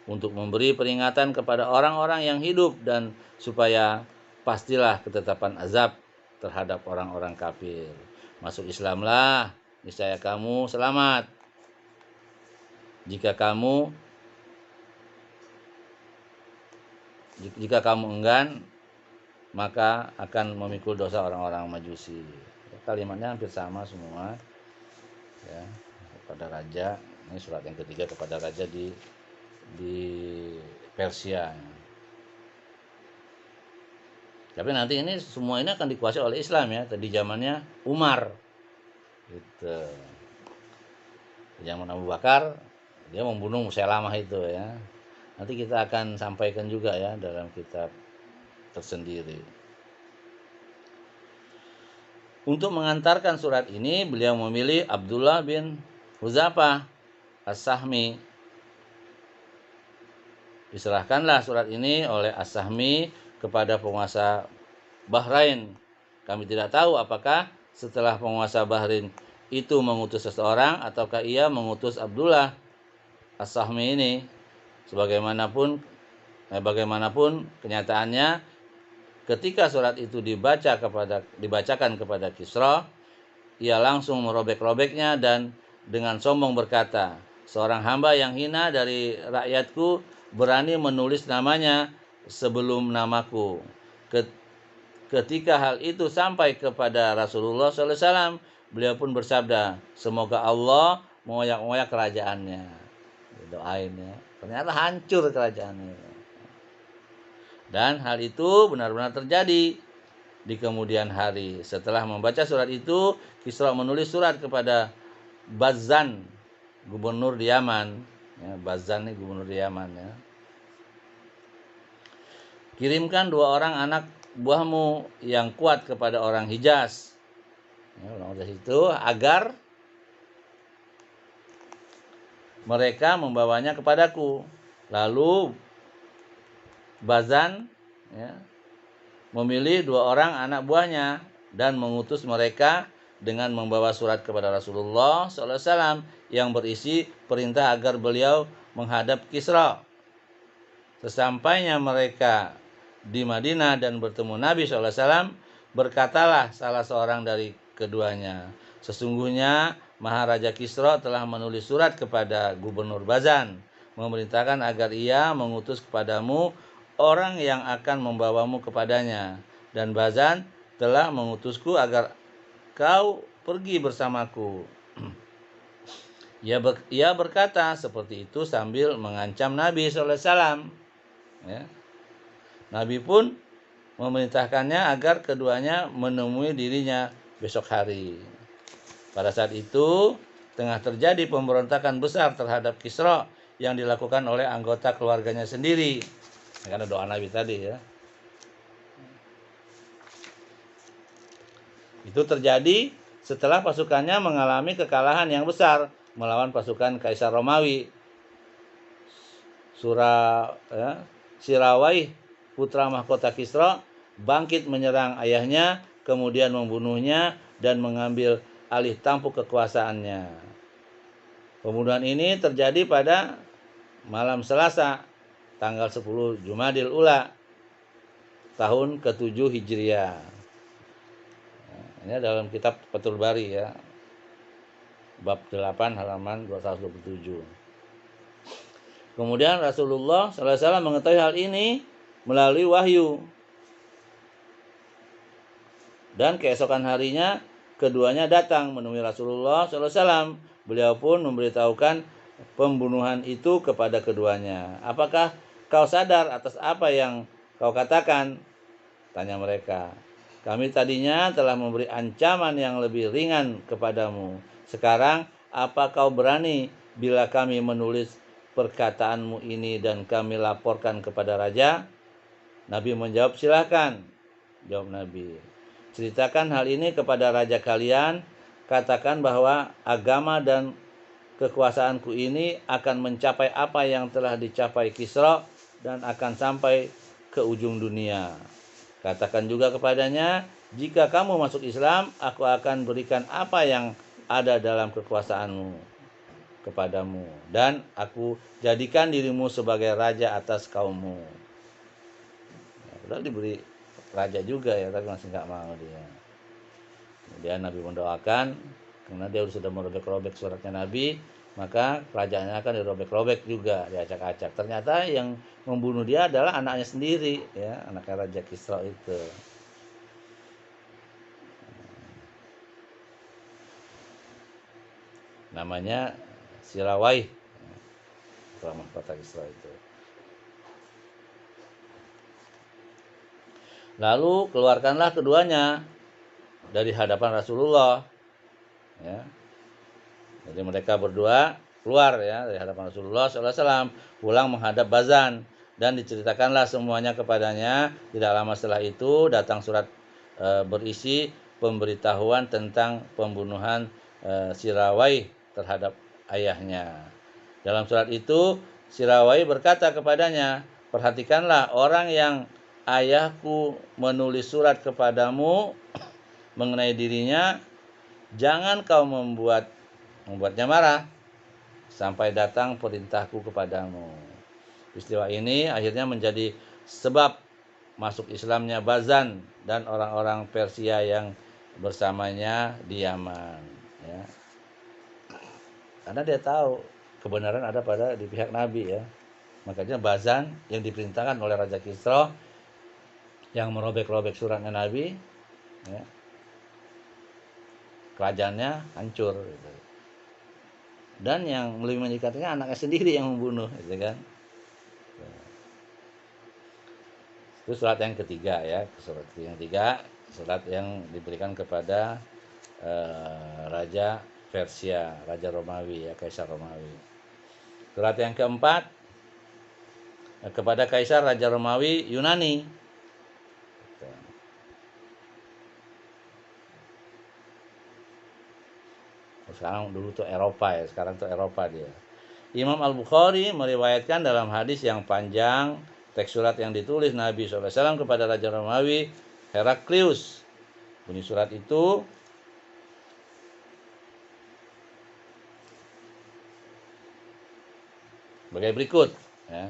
untuk memberi peringatan kepada orang-orang yang hidup dan supaya pastilah ketetapan azab terhadap orang-orang kafir. Masuk Islamlah, niscaya kamu selamat. Jika kamu enggan, maka akan memikul dosa orang-orang Majusi. Kalimatnya hampir sama semua ya, kepada raja. Ini surat yang ketiga kepada raja di Persia. Tapi nanti ini semua ini akan dikuasai oleh Islam ya. Tadi zamannya Umar, gitu. Zaman Abu Bakar dia membunuh Musailamah itu ya. Nanti kita akan sampaikan juga ya dalam kitab tersendiri. Untuk mengantarkan surat ini beliau memilih Abdullah bin Huzafah As-Sahmi. Diserahkanlah surat ini oleh As-Sahmi kepada penguasa Bahrain. Kami tidak tahu apakah setelah penguasa Bahrain itu mengutus seseorang ataukah ia mengutus Abdullah As-Sahmi ini. Bagaimanapun kenyataannya, ketika surat itu dibacakan kepada Kisra, ia langsung merobek-robeknya dan dengan sombong berkata, seorang hamba yang hina dari rakyatku berani menulis namanya sebelum namaku. Ketika hal itu sampai kepada Rasulullah SAW, beliau pun bersabda, semoga Allah mengoyak-ngoyak kerajaannya. Doain ya. Ternyata hancur kerajaannya. Dan hal itu benar-benar terjadi di kemudian hari. Setelah membaca surat itu, Kisra menulis surat kepada Bazan, gubernur di Yaman. Ya, Bazan ini gubernur di Yaman. Ya. Kirimkan 2 orang anak buahmu yang kuat kepada orang Hijaz. Ya, orang Hijaz itu agar mereka membawanya kepadaku. Lalu Bazan ya, memilih 2 orang anak buahnya dan mengutus mereka dengan membawa surat kepada Rasulullah SAW yang berisi perintah agar beliau menghadap Kisra. Sesampainya mereka di Madinah dan bertemu Nabi SAW, berkatalah salah seorang dari keduanya, sesungguhnya Maharaja Kisra telah menulis surat kepada Gubernur Bazan, memerintahkan agar ia mengutus kepadamu orang yang akan membawamu kepadanya, dan Bazan telah mengutusku agar kau pergi bersamaku. Ia berkata seperti itu sambil mengancam Nabi SAW. Ya. Nabi pun memerintahkannya agar keduanya menemui dirinya besok hari. Pada saat itu tengah terjadi pemberontakan besar terhadap Kisra yang dilakukan oleh anggota keluarganya sendiri. Karena doa Nabi tadi ya. Itu terjadi setelah pasukannya mengalami kekalahan yang besar melawan pasukan Kaisar Romawi. Sirawai, putra mahkota Kisra, bangkit menyerang ayahnya, kemudian membunuhnya dan mengambil alih tampuk kekuasaannya. Pembunuhan ini terjadi pada malam Selasa, tanggal 10 Jumadil Ula, tahun ke-7 Hijriah. Ini dalam kitab Fathul Bari ya, bab 8 halaman 227. Kemudian Rasulullah SAW mengetahui hal ini melalui wahyu. Dan keesokan harinya keduanya datang menemui Rasulullah SAW. Beliau pun memberitahukan pembunuhan itu kepada keduanya. Apakah kau sadar atas apa yang kau katakan? Tanya mereka. Kami tadinya telah memberi ancaman yang lebih ringan kepadamu. Sekarang apa kau berani bila kami menulis perkataanmu ini dan kami laporkan kepada raja? Nabi menjawab, silakan. Jawab Nabi, ceritakan hal ini kepada raja kalian. Katakan bahwa agama dan kekuasaanku ini akan mencapai apa yang telah dicapai Kisra dan akan sampai ke ujung dunia. Katakan juga kepadanya, jika kamu masuk Islam, aku akan berikan apa yang ada dalam kekuasaanmu kepadamu, dan aku jadikan dirimu sebagai raja atas kaummu. Udah diberi raja juga ya, tapi masih nggak mau dia. Kemudian Nabi mendoakan, karena dia sudah merobek-robek suratnya Nabi, maka kerajaannya akan dirobek-robek juga, diacak-acak. Ternyata yang membunuh dia adalah anaknya sendiri, ya, anaknya Raja Kisra itu. Namanya Sirawai, putra mahkota Kisra itu. Lalu keluarkanlah keduanya dari hadapan Rasulullah. Ya. Jadi mereka berdua keluar ya dari hadapan Rasulullah SAW, pulang menghadap Bazan, dan diceritakanlah semuanya kepadanya. Tidak lama setelah itu datang surat berisi pemberitahuan tentang pembunuhan Sirawai terhadap ayahnya. Dalam surat itu Sirawai berkata kepadanya, perhatikanlah orang yang ayahku menulis surat kepadamu mengenai dirinya, jangan kau membuatnya marah sampai datang perintahku kepadamu. Peristiwa ini akhirnya menjadi sebab masuk Islamnya Bazan dan orang-orang Persia yang bersamanya di Yaman. Ya. Karena dia tahu kebenaran ada pada di pihak Nabi ya. Makanya Bazan yang diperintahkan oleh Raja Kisra yang merobek-robek suratnya Nabi, ya, kerajaannya hancur gitu. Dan yang lebih menyikatnya anaknya sendiri yang membunuh gitu kan. Itu surat yang ketiga ya, surat yang ketiga, surat yang diberikan kepada Raja Persia, Raja Romawi ya, Kaisar Romawi. Surat yang keempat kepada Kaisar Raja Romawi Yunani. Sekarang dulu tuh Eropa ya, sekarang tuh Eropa dia. Imam Al-Bukhari meriwayatkan dalam hadis yang panjang teks surat yang ditulis Nabi SAW kepada Raja Romawi Heraklius. Bunyi surat itu, sebagai berikut ya.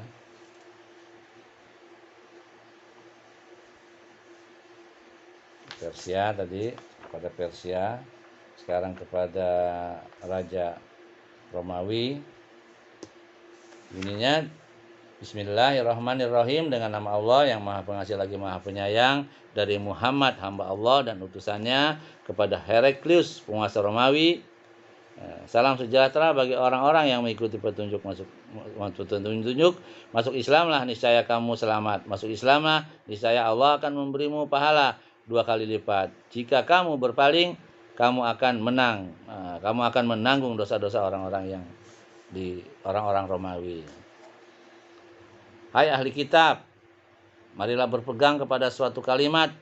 Persia tadi kepada Persia, sekarang kepada Raja Romawi. Ininya Bismillahirrahmanirrahim, dengan nama Allah yang Maha Pengasih lagi Maha Penyayang, dari Muhammad hamba Allah dan utusannya kepada Heraklius penguasa Romawi. Salam sejahtera bagi orang-orang yang mengikuti petunjuk masuk Islamlah, niscaya kamu selamat. Masuk Islamlah, niscaya Allah akan memberimu pahala 2 kali lipat. Jika kamu berpaling, kamu akan menang. Kamu akan menanggung dosa-dosa orang-orang Romawi. Hai ahli kitab, marilah berpegang kepada suatu kalimat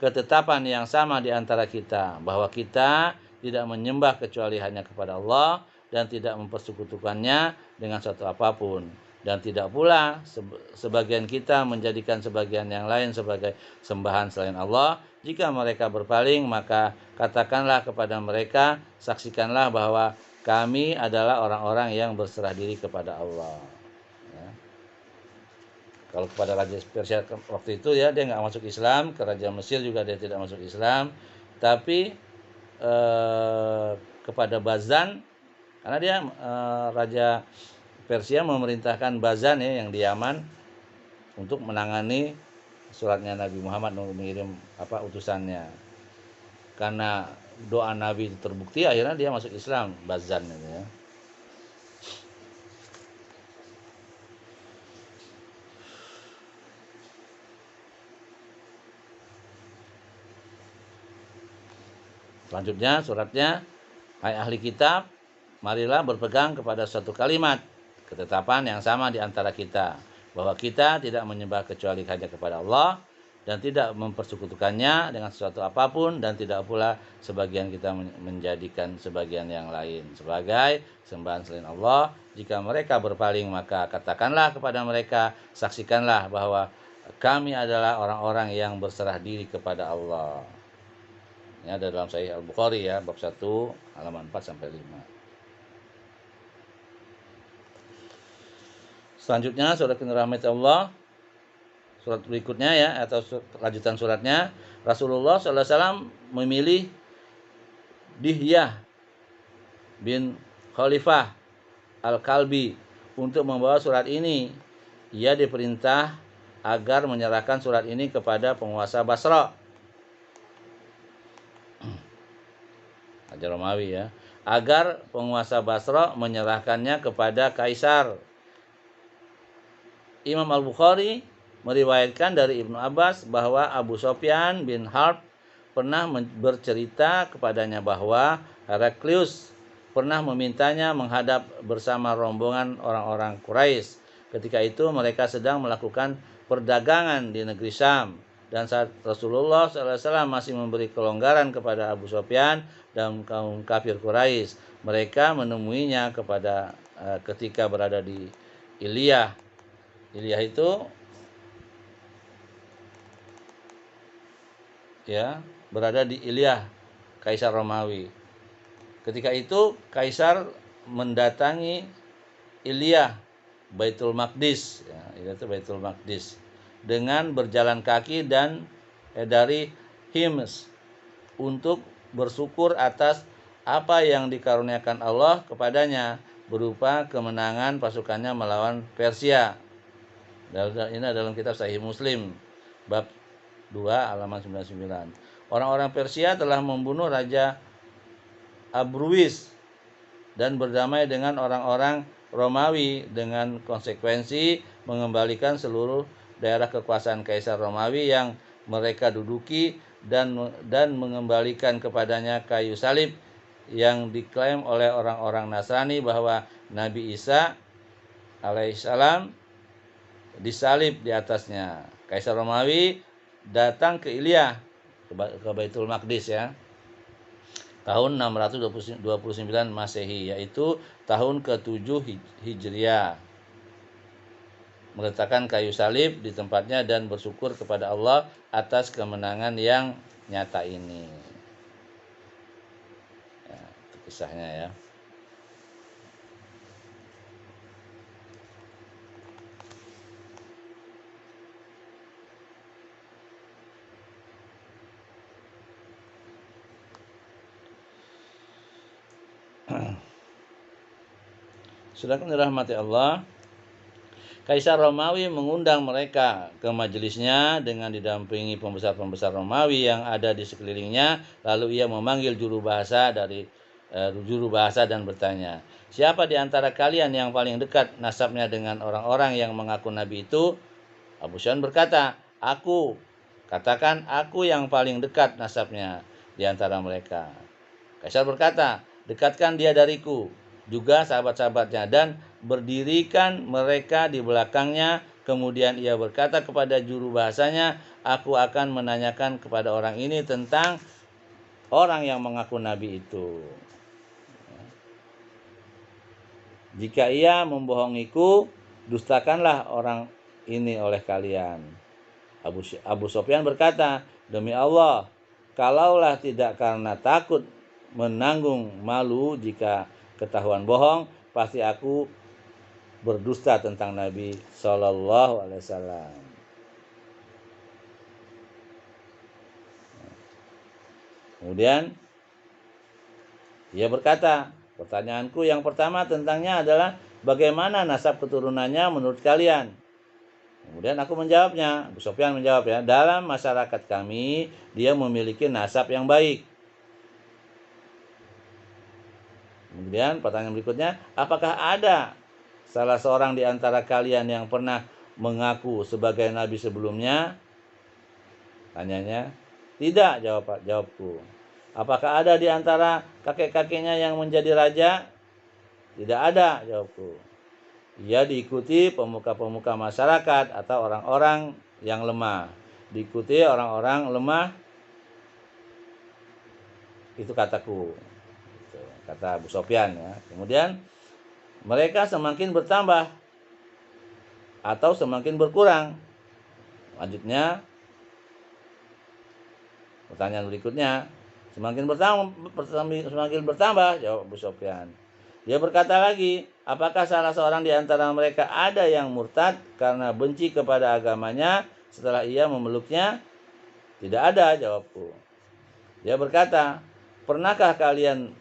ketetapan yang sama di antara kita, bahwa kita tidak menyembah kecuali hanya kepada Allah dan tidak mempersekutukannya dengan suatu apapun, dan tidak pula sebagian kita menjadikan sebagian yang lain sebagai sembahan selain Allah. Jika mereka berpaling, maka katakanlah kepada mereka, saksikanlah bahwa kami adalah orang-orang yang berserah diri kepada Allah. Ya. Kalau kepada Raja Persia waktu itu ya, dia nggak masuk Islam. Ke Raja Mesir juga dia tidak masuk Islam. Tapi kepada Bazan, karena dia Raja Persia memerintahkan Bazan ya, yang di Yaman, untuk menangani suratnya Nabi Muhammad, mengirim utusannya. Karena doa Nabi itu terbukti, akhirnya dia masuk Islam, Bazan ini ya. Selanjutnya suratnya, hai ahli kitab, marilah berpegang kepada suatu kalimat ketetapan yang sama di antara kita, bahwa kita tidak menyembah kecuali hanya kepada Allah dan tidak mempersekutukannya dengan sesuatu apapun, dan tidak pula sebagian kita menjadikan sebagian yang lain sebagai sembahan selain Allah. Jika mereka berpaling, maka katakanlah kepada mereka, saksikanlah bahwa kami adalah orang-orang yang berserah diri kepada Allah. Ini ada dalam Sahih Al-Bukhari ya, bab 1 halaman 4 sampai 5. Selanjutnya surat rahmat Allah, surat berikutnya ya, atau lanjutan suratnya, Rasulullah SAW memilih Dihyah bin Khalifah Al-Kalbi untuk membawa surat ini. Ia diperintah agar menyerahkan surat ini kepada penguasa Basra, Raja Romawi ya, agar penguasa Basra menyerahkannya kepada Kaisar. Imam Al-Bukhari meriwayatkan dari Ibnu Abbas bahwa Abu Sufyan bin Harb pernah bercerita kepadanya bahwa Heraklius pernah memintanya menghadap bersama rombongan orang-orang Quraisy. Ketika itu mereka sedang melakukan perdagangan di negeri Syam, dan saat Rasulullah SAW masih memberi kelonggaran kepada Abu Sufyan dan kaum kafir Quraisy, mereka menemuinya ketika berada di Iliyah. Iliyah itu ya, berada di Iliyah Kaisar Romawi. Ketika itu Kaisar mendatangi Iliyah, Baitul Maqdis ya, itu Baitul Maqdis, dengan berjalan kaki dan dari Hims untuk bersyukur atas apa yang dikaruniakan Allah kepadanya, berupa kemenangan pasukannya melawan Persia. Ini dalam kitab Sahih Muslim bab 2 halaman 99. Orang-orang Persia telah membunuh Raja Abruis dan berdamai dengan orang-orang Romawi dengan konsekuensi mengembalikan seluruh daerah kekuasaan Kaisar Romawi yang mereka duduki dan mengembalikan kepadanya kayu salib yang diklaim oleh orang-orang Nasrani bahwa Nabi Isa alaihissalam disalib di atasnya. Kaisar Romawi datang ke Ilya, ke Baitul Maqdis ya, tahun 629 Masehi, yaitu tahun ke-7 Hijriah. Meletakkan kayu salib di tempatnya dan bersyukur kepada Allah atas kemenangan yang nyata ini. Ya, itu kisahnya ya. Sedangkan dirahmati Allah, Kaisar Romawi mengundang mereka ke majelisnya dengan didampingi pembesar-pembesar Romawi yang ada di sekelilingnya. Lalu ia memanggil juru bahasa dan bertanya, "Siapa di antara kalian yang paling dekat nasabnya dengan orang-orang yang mengaku Nabi itu?" Abu Sufyan berkata, "Aku." Katakan, "Aku yang paling dekat nasabnya di antara mereka." Kaisar berkata, "Dekatkan dia dariku, juga sahabat-sahabatnya, dan berdirikan mereka di belakangnya." Kemudian ia berkata kepada juru bahasanya, "Aku akan menanyakan kepada orang ini tentang orang yang mengaku Nabi itu. Jika ia membohongiku, dustakanlah orang ini oleh kalian." Abu Sufyan berkata, "Demi Allah, kalaulah tidak karena takut menanggung malu jika ketahuan bohong, pasti aku berdusta tentang Nabi Shallallahu Alaihi Wasallam." Kemudian ia berkata, "Pertanyaanku yang pertama tentangnya adalah bagaimana nasab keturunannya menurut kalian?" Kemudian aku menjawabnya, Abu Sufyan menjawab ya, "Dalam masyarakat kami dia memiliki nasab yang baik." Kemudian pertanyaan berikutnya, "Apakah ada salah seorang di antara kalian yang pernah mengaku sebagai nabi sebelumnya?" Tanyanya, "Tidak," jawabku. "Apakah ada di antara kakek-kakeknya yang menjadi raja?" "Tidak ada," jawabku. "Ia diikuti pemuka-pemuka masyarakat atau orang-orang yang lemah." Diikuti orang-orang lemah, itu kataku, kata Abu Sufyan ya. Kemudian mereka semakin bertambah atau semakin berkurang. Lanjutnya, pertanyaan berikutnya, semakin bertambah, jawab Abu Sufyan. Dia berkata lagi, "Apakah salah seorang di antara mereka ada yang murtad karena benci kepada agamanya setelah ia memeluknya?" "Tidak ada," jawabku. Dia berkata, "Pernahkah kalian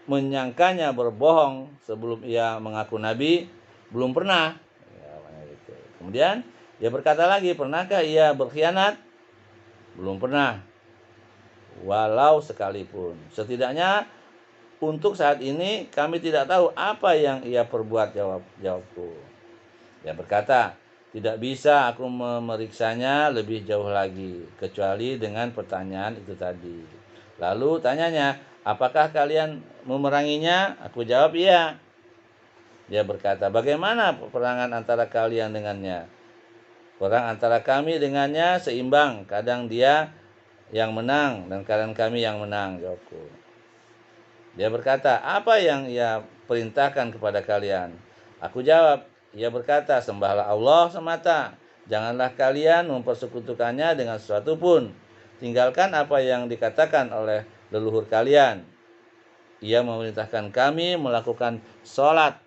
menyangkanya berbohong sebelum ia mengaku nabi?" "Belum pernah." Kemudian dia berkata lagi, "Pernahkah ia berkhianat?" "Belum pernah, walau sekalipun. Setidaknya untuk saat ini kami tidak tahu apa yang ia perbuat," jawabku. Dia berkata, "Tidak bisa aku memeriksanya lebih jauh lagi, kecuali dengan pertanyaan itu tadi." Lalu tanyanya, "Apakah kalian memeranginya?" Aku jawab, "Iya." Dia berkata, "Bagaimana peperangan antara kalian dengannya?" "Perang antara kami dengannya seimbang, kadang dia yang menang dan kadang kami yang menang," jawabku. Dia berkata, "Apa yang ia perintahkan kepada kalian?" Aku jawab, ia berkata, "Sembahlah Allah semata. Janganlah kalian mempersekutukannya dengan sesuatu pun. Tinggalkan apa yang dikatakan oleh leluhur kalian. Ia memerintahkan kami melakukan sholat,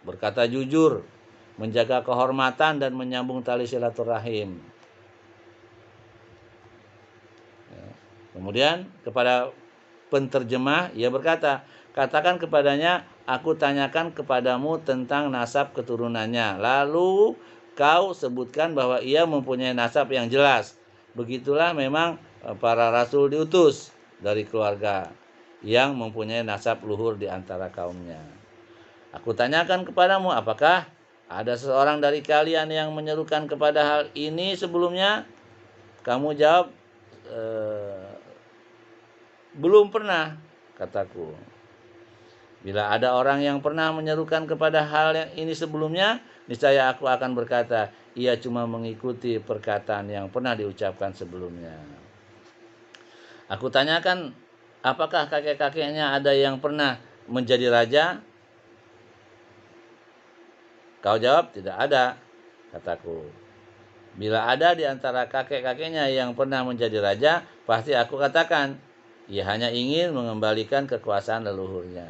berkata jujur, menjaga kehormatan dan menyambung tali silaturahim." Kemudian kepada penterjemah ia berkata, katakan kepadanya, aku tanyakan kepadamu tentang nasab keturunannya. Lalu kau sebutkan bahwa ia mempunyai nasab yang jelas. Begitulah memang para rasul diutus dari keluarga yang mempunyai nasab luhur di antara kaumnya. Aku tanyakan kepadamu, apakah ada seseorang dari kalian yang menyerukan kepada hal ini sebelumnya? Kamu jawab, belum pernah, kataku. Bila ada orang yang pernah menyerukan kepada hal yang ini sebelumnya, niscaya aku akan berkata, ia cuma mengikuti perkataan yang pernah diucapkan sebelumnya. Aku tanyakan, apakah kakek-kakeknya ada yang pernah menjadi raja? Kau jawab, tidak ada, kataku. Bila ada di antara kakek-kakeknya yang pernah menjadi raja, pasti aku katakan, ia hanya ingin mengembalikan kekuasaan leluhurnya.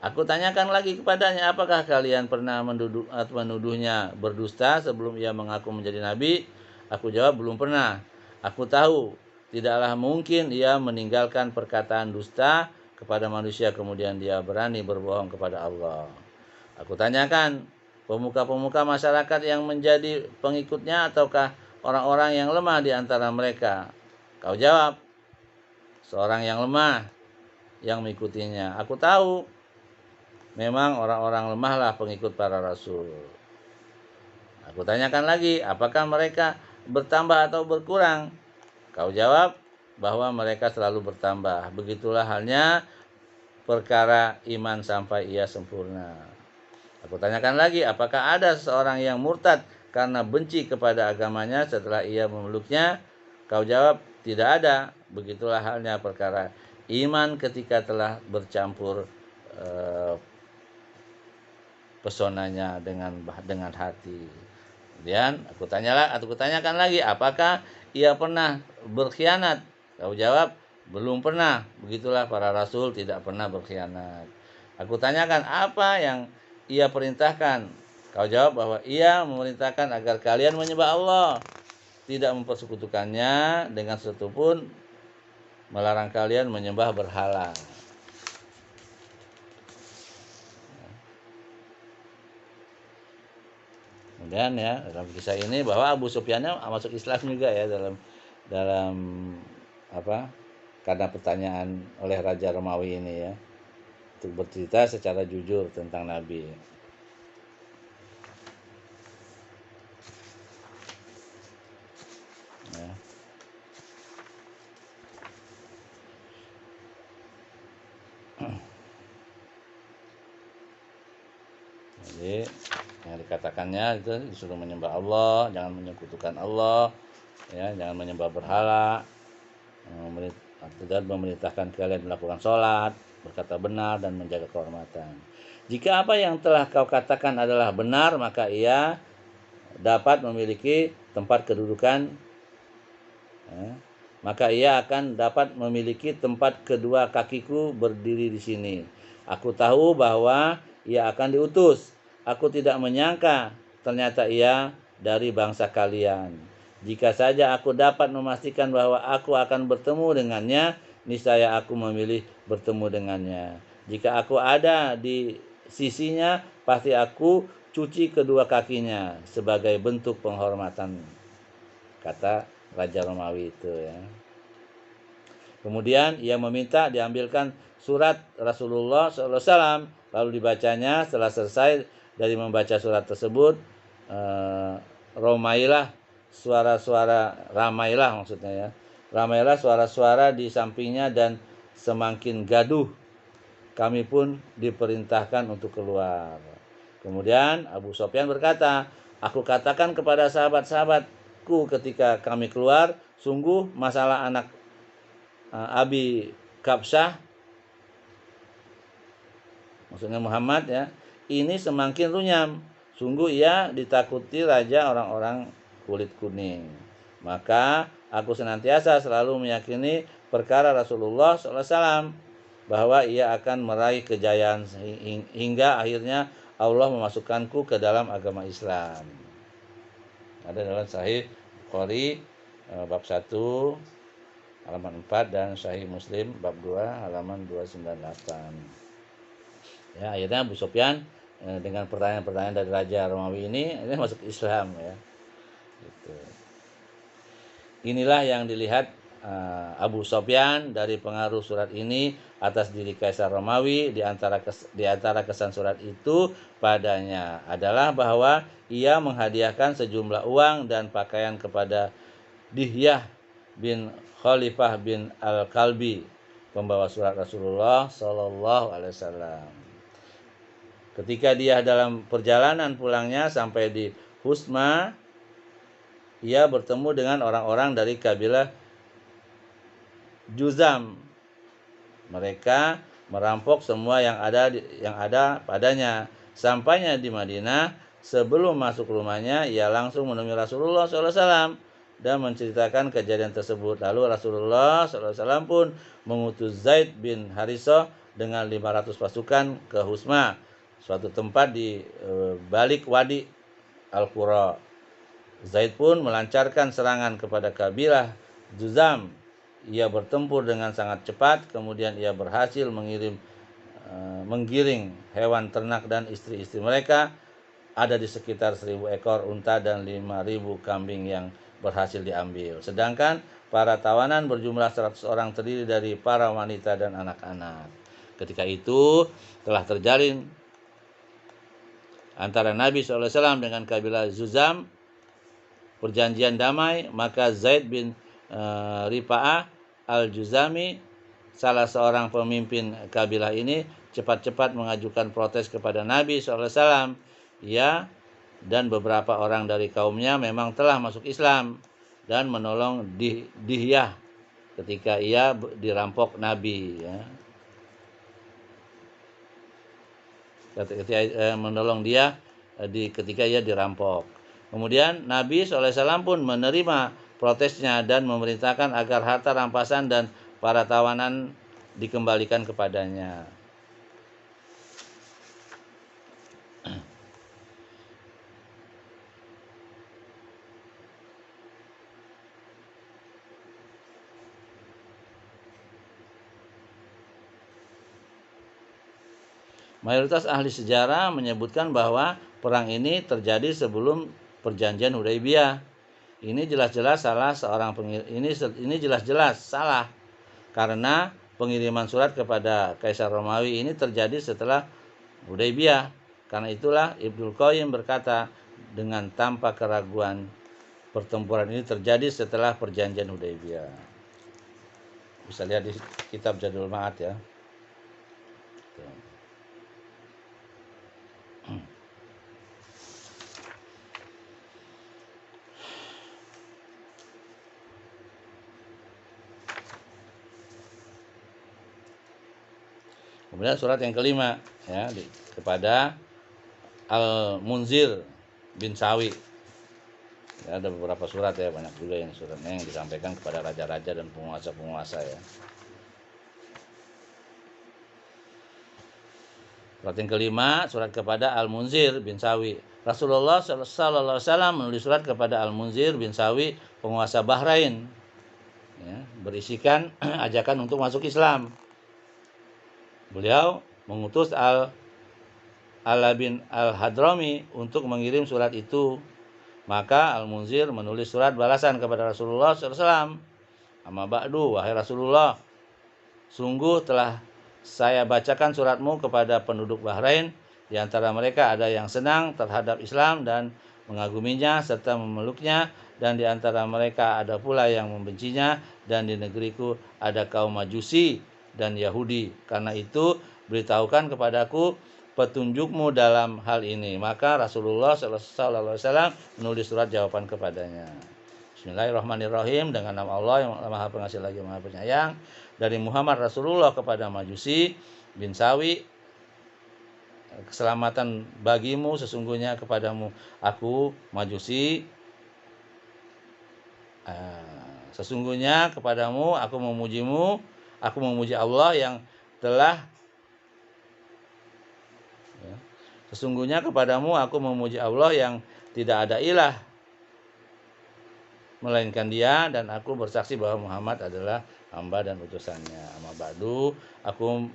Aku tanyakan lagi kepadanya, apakah kalian pernah menuduhnya berdusta sebelum ia mengaku menjadi nabi? Aku jawab, belum pernah. Aku tahu, tidaklah mungkin ia meninggalkan perkataan dusta kepada manusia kemudian dia berani berbohong kepada Allah. Aku tanyakan, pemuka-pemuka masyarakat yang menjadi pengikutnya ataukah orang-orang yang lemah di antara mereka? Kau jawab, seorang yang lemah yang mengikutinya. Aku tahu, memang orang-orang lemahlah pengikut para rasul. Aku tanyakan lagi, apakah mereka bertambah atau berkurang? Kau jawab bahwa mereka selalu bertambah. Begitulah halnya perkara iman sampai ia sempurna. Aku tanyakan lagi, apakah ada seseorang yang murtad karena benci kepada agamanya setelah ia memeluknya? Kau jawab, tidak ada. Begitulah halnya perkara iman ketika telah bercampur pesonanya dengan hati. Kemudian aku tanyakan lagi, apakah ia pernah berkhianat? Kau jawab, belum pernah. Begitulah para rasul tidak pernah berkhianat. Aku tanyakan, apa yang ia perintahkan? Kau jawab bahwa ia memerintahkan agar kalian menyembah Allah, tidak mempersekutukannya dengan sesuatu pun, melarang kalian menyembah berhala. Kemudian ya, dalam kisah ini bahwa Abu Sufyannya masuk Islam juga ya dalam apa? Karena pertanyaan oleh Raja Romawi ini ya, untuk bercerita secara jujur tentang Nabi. Ya. Jadi yang dikatakannya itu disuruh menyembah Allah, jangan menyekutukan Allah, ya, jangan menyembah berhala, dan memerintahkan kalian melakukan sholat, berkata benar dan menjaga kehormatan. Jika apa yang telah kau katakan adalah benar, maka ia dapat memiliki tempat kedudukan, ya, maka ia akan dapat memiliki tempat kedua kakiku berdiri di sini. Aku tahu bahwa ia akan diutus. Aku tidak menyangka ternyata ia dari bangsa kalian. Jika saja aku dapat memastikan bahwa aku akan bertemu dengannya, niscaya aku memilih bertemu dengannya. Jika aku ada di sisinya, pasti aku cuci kedua kakinya sebagai bentuk penghormatan, kata Raja Romawi itu ya. Kemudian ia meminta diambilkan surat Rasulullah SAW, lalu dibacanya. Setelah selesai dari membaca surat tersebut, ramailah maksudnya ya. Ramailah suara-suara di sampingnya dan semakin gaduh. Kami pun diperintahkan untuk keluar. Kemudian Abu Sufyan berkata, aku katakan kepada sahabat-sahabatku ketika kami keluar, sungguh masalah anak Abi Kabsyah, maksudnya Muhammad ya, ini semakin runyam. Sungguh ia ditakuti raja orang-orang kulit kuning. Maka aku senantiasa selalu meyakini perkara Rasulullah SAW, bahwa ia akan meraih kejayaan hingga akhirnya Allah memasukkanku ke dalam agama Islam. Ada dalam Sahih Bukhari bab 1 halaman 4 dan Sahih Muslim bab 2 halaman 298. Ya, akhirnya Abu Sufyan dengan pertanyaan-pertanyaan dari Raja Romawi ini masuk Islam ya. Gitu. Inilah yang dilihat Abu Sufyan dari pengaruh surat ini atas diri Kaisar Romawi. Di antara kesan surat itu padanya adalah bahwa ia menghadiahkan sejumlah uang dan pakaian kepada Dihyah bin Khalifah bin Al-Kalbi, pembawa surat Rasulullah Shallallahu Alaihi Wasallam. Ketika dia dalam perjalanan pulangnya sampai di Husma, ia bertemu dengan orang-orang dari kabilah Juzam. Mereka merampok semua yang ada padanya. Sampainya di Madinah, sebelum masuk rumahnya, ia langsung menemui Rasulullah SAW dan menceritakan kejadian tersebut. Lalu Rasulullah SAW pun mengutus Zaid bin Harithah dengan 500 pasukan ke Husma, suatu tempat di balik wadi Al-Qura. Zaid pun melancarkan serangan kepada kabilah Juzam. Ia bertempur dengan sangat cepat, kemudian ia berhasil menggiring hewan ternak dan istri-istri mereka. Ada di sekitar 1000 ekor unta dan 5000 kambing yang berhasil diambil. Sedangkan para tawanan berjumlah 100 orang terdiri dari para wanita dan anak-anak. Ketika itu telah terjalin antara Nabi SAW dengan kabilah Juzam perjanjian damai, maka Zaid bin Rifa'ah Al-Juzami, salah seorang pemimpin kabilah ini, cepat-cepat mengajukan protes kepada Nabi SAW. Ia dan beberapa orang dari kaumnya memang telah masuk Islam dan menolong Dihyah ketika ia dirampok Nabi. Ya. Menolong dia ketika ia dirampok. Kemudian Nabi SAW pun menerima protesnya dan memerintahkan agar harta rampasan dan para tawanan dikembalikan kepadanya. Mayoritas ahli sejarah menyebutkan bahwa perang ini terjadi sebelum perjanjian Hudaybiyah. Ini jelas-jelas salah karena pengiriman surat kepada Kaisar Romawi ini terjadi setelah Hudaybiyah. Karena itulah Ibnu Qayyim berkata dengan tanpa keraguan pertempuran ini terjadi setelah perjanjian Hudaybiyah. Bisa lihat di kitab Zadul Ma'ad ya. Kemudian surat yang kelima ya kepada Al-Munzir bin Sawi. Ya, ada beberapa surat ya, banyak juga yang suratnya yang disampaikan kepada raja-raja dan penguasa-penguasa ya. Surat yang kelima, surat kepada Al-Munzir bin Sawi. Rasulullah SAW menulis surat kepada Al-Munzir bin Sawi, penguasa Bahrain, ya, berisikan ajakan untuk masuk Islam. Beliau mengutus Al-Ala bin Al-Hadrami untuk mengirim surat itu. Maka Al-Munzir menulis surat balasan kepada Rasulullah SAW. Amma ba'du, wahai Rasulullah, sungguh telah saya bacakan suratmu kepada penduduk Bahrain. Di antara mereka ada yang senang terhadap Islam dan mengaguminya serta memeluknya, dan di antara mereka ada pula yang membencinya, dan di negeriku ada kaum Majusi dan Yahudi. Karena itu beritahukan kepadaku petunjukmu dalam hal ini. Maka Rasulullah SAW menulis surat jawaban kepadanya. Bismillahirrahmanirrahim. Dengan nama Allah yang Maha Pengasih lagi Maha Penyayang. Dari Muhammad Rasulullah kepada Majusi bin Sawi, keselamatan bagimu, sesungguhnya kepadamu aku Majusi, sesungguhnya kepadamu aku memujimu. Aku memuji Allah yang telah Sesungguhnya kepadamu aku memuji Allah yang tidak ada ilah melainkan Dia, dan aku bersaksi bahwa Muhammad adalah hamba dan utusannya. Amma ba'du, aku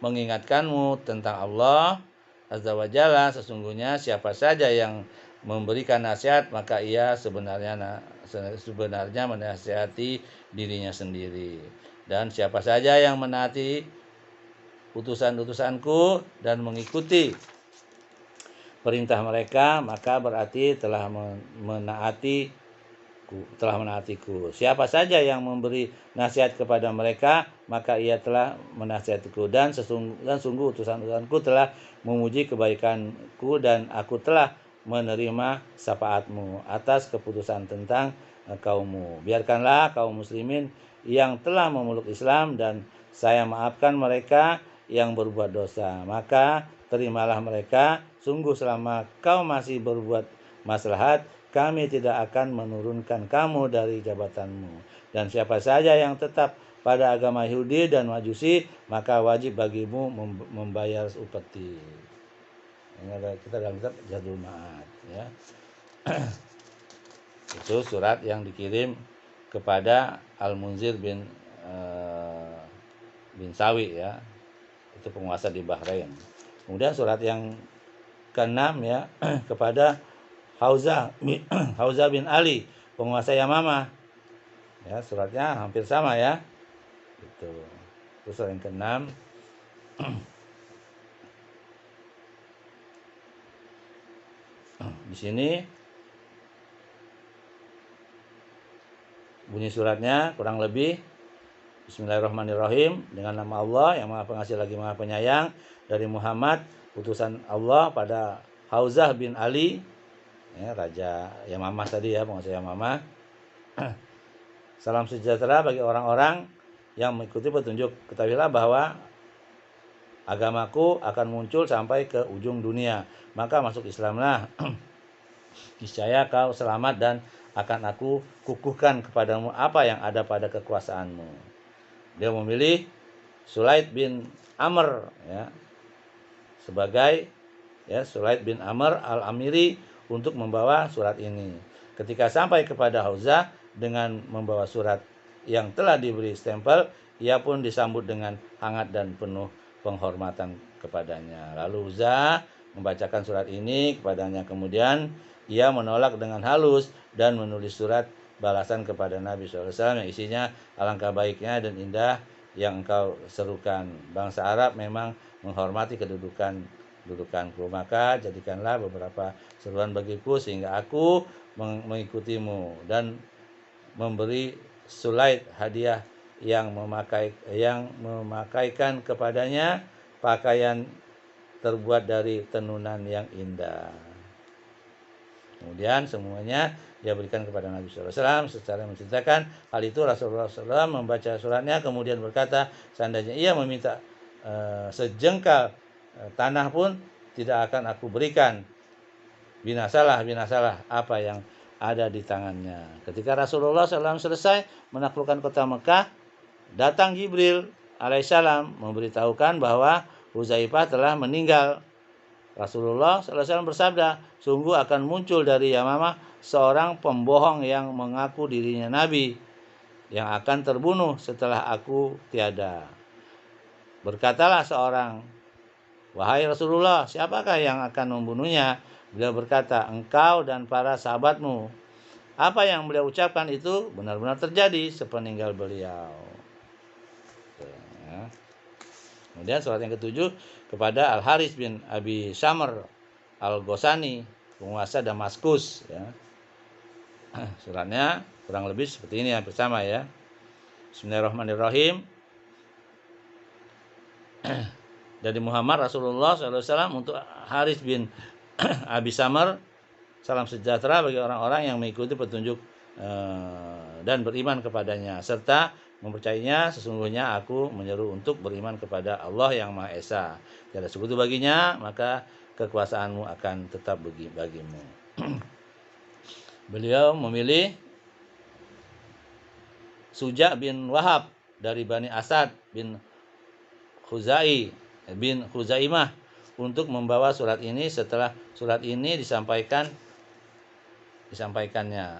mengingatkanmu tentang Allah Azza wa Jalla. Sesungguhnya siapa saja yang memberikan nasihat, maka ia sebenarnya menasihati dirinya sendiri. Dan siapa saja yang menaati utusan-utusanku dan mengikuti perintah mereka, maka berarti telah menaatiku. Siapa saja yang memberi nasihat kepada mereka, maka ia telah menasihatiku. Dan sungguh utusan-utusanku telah memuji kebaikanku, dan aku telah menerima syafaatmu atas keputusan tentang kaummu. Biarkanlah kaum muslimin yang telah memeluk Islam, dan saya maafkan mereka yang berbuat dosa. Maka terimalah mereka. Sungguh selama kau masih berbuat maslahat, kami tidak akan menurunkan kamu dari jabatanmu. Dan siapa saja yang tetap pada agama Yahudi dan Majusi, maka wajib bagimu membayar upeti. Ini ada kita dalam kitab Zadul Ma'ad, ya. Itu surat yang dikirim kepada Al-Munzir bin Sawi, ya. Itu penguasa di Bahrain. Kemudian surat yang ke-6, ya, kepada Hauza bin Ali, penguasa Yamamah. Ya, suratnya hampir sama, ya. Itu surat yang ke-6. Di sini bunyi suratnya kurang lebih: Bismillahirrahmanirrahim, dengan nama Allah yang Maha Pengasih lagi Maha Penyayang, dari Muhammad utusan Allah pada Hauzah bin Ali, ya, raja Yamamah tadi, ya, penguasa Yamamah. Salam sejahtera bagi orang-orang yang mengikuti petunjuk. Ketahuilah bahwa agamaku akan muncul sampai ke ujung dunia, maka masuk Islamlah. Niscaya kau selamat, dan akan aku kukuhkan kepadamu apa yang ada pada kekuasaanmu. Dia memilih Sulaid bin Amr, ya, sebagai, ya, Sulaid bin Amr al-Amiri untuk membawa surat ini. Ketika sampai kepada Hauzah dengan membawa surat yang telah diberi stempel, ia pun disambut dengan hangat dan penuh penghormatan kepadanya. Lalu Hauzah membacakan surat ini kepadanya. Kemudian ia menolak dengan halus dan menulis surat balasan kepada Nabi SAW yang isinya, alangkah baiknya dan indah yang engkau serukan. Bangsa Arab memang menghormati kedudukanku, maka jadikanlah beberapa seruan bagiku sehingga aku mengikutimu, dan memberi Sulaid hadiah yang memakaikan kepadanya pakaian terbuat dari tenunan yang indah. Kemudian semuanya dia berikan kepada Nabi SAW secara menceritakan hal itu. Rasulullah SAW membaca suratnya kemudian berkata, seandainya ia meminta sejengkal tanah pun tidak akan aku berikan. Binasalah apa yang ada di tangannya. Ketika Rasulullah SAW selesai menaklukkan kota Mekah, datang Jibril alaihissalam memberitahukan bahwa Huzaifah telah meninggal. Rasulullah SAW bersabda, sungguh akan muncul dari Yamamah seorang pembohong yang mengaku dirinya Nabi, yang akan terbunuh setelah aku tiada. Berkatalah seorang, wahai Rasulullah, siapakah yang akan membunuhnya? Beliau berkata, engkau dan para sahabatmu. Apa yang beliau ucapkan itu benar-benar terjadi sepeninggal beliau. Ya. Kemudian surat yang ke-7 kepada Al-Haris bin Abi Samr Al-Ghasani, penguasa Damaskus, ya. Suratnya kurang lebih seperti ini, hampir sama, ya. Bismillahirrahmanirrahim. Dari Muhammad Rasulullah SAW untuk Haris bin Abi Samr, salam sejahtera bagi orang-orang yang mengikuti petunjuk dan beriman kepadanya serta mempercayainya. Sesungguhnya aku menyeru untuk beriman kepada Allah yang Maha Esa, tiada sekutu baginya, maka kekuasaanmu akan tetap bagimu. Beliau memilih Suja bin Wahab dari Bani Asad bin Khuzaimah untuk membawa surat ini. Setelah surat ini disampaikannya,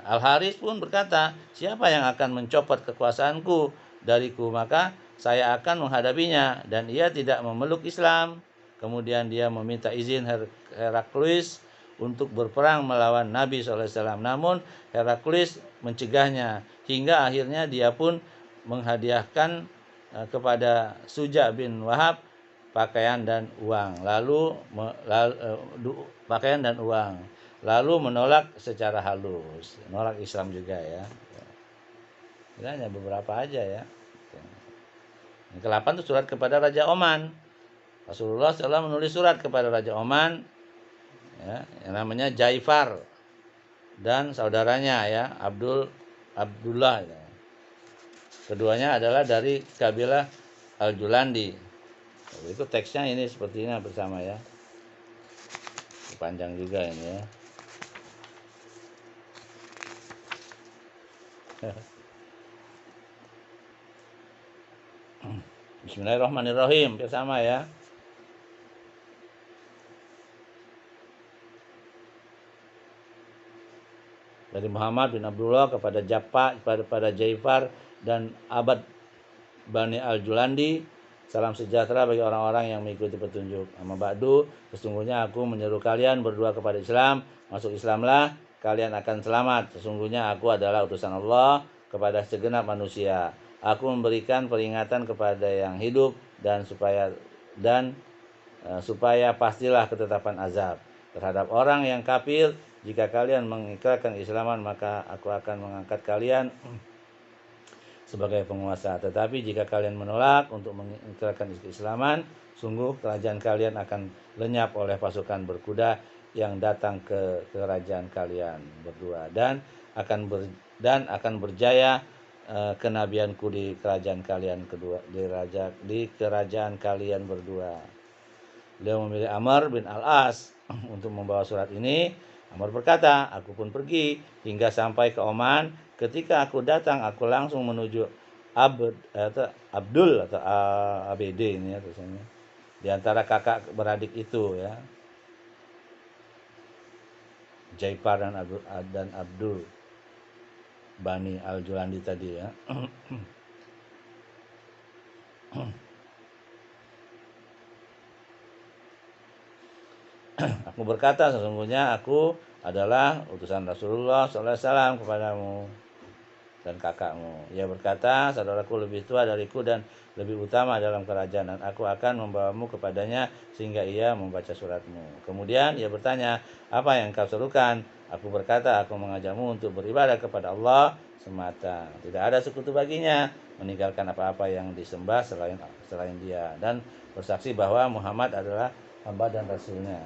Al-Haris pun berkata, siapa yang akan mencopot kekuasaanku dariku, maka saya akan menghadapinya, dan ia tidak memeluk Islam. Kemudian dia meminta izin Heraklius untuk berperang melawan Nabi SAW. Namun Heraklius mencegahnya, hingga akhirnya dia pun menghadiahkan kepada Suja bin Wahab pakaian dan uang. Pakaian dan uang. Lalu menolak secara halus, menolak Islam juga ya. Ini hanya beberapa aja ya. Yang ke-8 itu surat kepada Raja Oman. Rasulullah SAW menulis surat kepada Raja Oman ya, yang namanya Jaifar dan saudaranya ya, Abdullah ya. Keduanya adalah dari kabilah Al-Julandi. Itu teksnya ini seperti ini bersama ya. Panjang juga ini ya. Bismillahirrahmanirrahim, bersama ya. Dari Muhammad bin Abdullah kepada Jaifar dan Abad Bani Al-Julandi, salam sejahtera bagi orang-orang yang mengikuti petunjuk. Amma ba'du, sesungguhnya aku menyeru kalian berdua kepada Islam. Masuk Islamlah, kalian akan selamat. Sesungguhnya aku adalah utusan Allah kepada segenap manusia. Aku memberikan peringatan kepada yang hidup dan supaya pastilah ketetapan azab terhadap orang yang kafir. Jika kalian mengikrarkan keislaman, maka aku akan mengangkat kalian sebagai penguasa. Tetapi jika kalian menolak untuk mengikrarkan keislaman, sungguh kerajaan kalian akan lenyap oleh pasukan berkuda yang datang ke kerajaan kalian berdua, dan akan berjaya kenabianku di kerajaan kalian kedua, di kerajaan kalian berdua. Beliau memilih Amr bin Al-As untuk membawa surat ini. Amr berkata, aku pun pergi hingga sampai ke Oman. Ketika aku datang, aku langsung menuju Abdul atau ABD ini ya tulisannya. Di antara kakak beradik itu ya, Jaifar dan Abdul Bani Al-Julandi tadi ya. Aku berkata, sesungguhnya aku adalah utusan Rasulullah SAW kepadamu dan kakakmu. Ia berkata, saudaraku lebih tua dariku dan lebih utama dalam kerajaan, dan aku akan membawamu kepadanya sehingga ia membaca suratmu. Kemudian ia bertanya, apa yang kau serukan? Aku berkata, aku mengajakmu untuk beribadah kepada Allah semata. Tidak ada sekutu baginya, meninggalkan apa-apa yang disembah selain dia, dan bersaksi bahwa Muhammad adalah hamba dan rasulnya.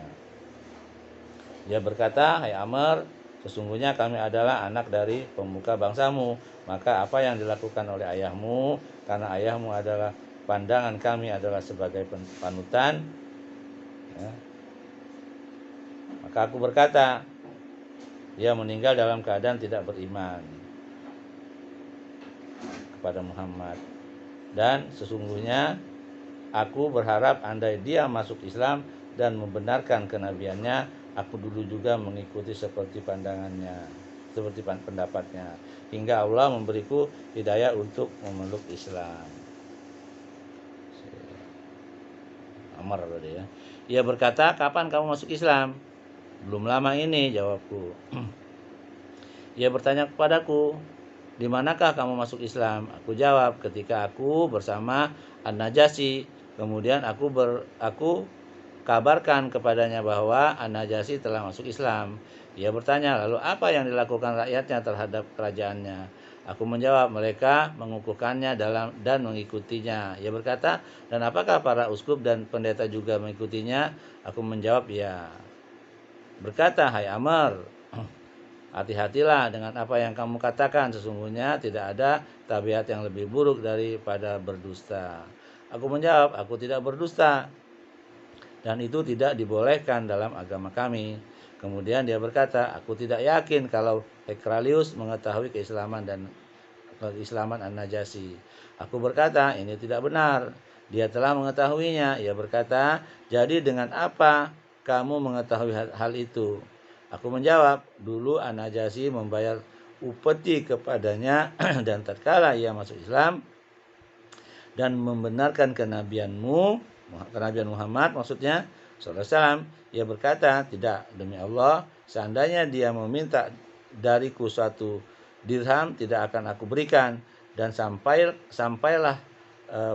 Dia berkata, hai Amr, sesungguhnya kami adalah anak dari pemuka bangsamu. Maka apa yang dilakukan oleh ayahmu, karena ayahmu adalah pandangan kami adalah sebagai panutan ya. Maka aku berkata, dia meninggal dalam keadaan tidak beriman kepada Muhammad. Dan sesungguhnya aku berharap andai dia masuk Islam dan membenarkan kenabiannya, aku dulu juga mengikuti seperti pandangannya, seperti pendapatnya, hingga Allah memberiku hidayah untuk memeluk Islam. Amr tadi ya. Ia berkata, kapan kamu masuk Islam? Belum lama ini, jawabku. Ia bertanya kepadaku, di manakah kamu masuk Islam? Aku jawab, ketika aku bersama An-Najasyi. Kemudian aku kabarkan kepadanya bahwa An-Najasyi telah masuk Islam. Ia bertanya, lalu apa yang dilakukan rakyatnya terhadap kerajaannya? Aku menjawab, mereka mengukuhkannya dan mengikutinya. Ia berkata, dan apakah para uskup dan pendeta juga mengikutinya? Aku menjawab, ya. Berkata, hai Amr, hati-hatilah dengan apa yang kamu katakan. Sesungguhnya tidak ada tabiat yang lebih buruk daripada berdusta. Aku menjawab, aku tidak berdusta, dan itu tidak dibolehkan dalam agama kami. Kemudian dia berkata, aku tidak yakin kalau Heraklius mengetahui keislaman An-Najasyi. Aku berkata, ini tidak benar. Dia telah mengetahuinya. Ia berkata, jadi dengan apa kamu mengetahui hal itu? Aku menjawab, dulu An-Najasyi membayar upeti kepadanya dan tatkala ia masuk Islam, dan membenarkan kenabian Muhammad maksudnya sallallahu alaihi wasallam. Ia berkata, tidak, demi Allah, seandainya dia meminta dariku 1 dirham, tidak akan aku berikan. Dan sampailah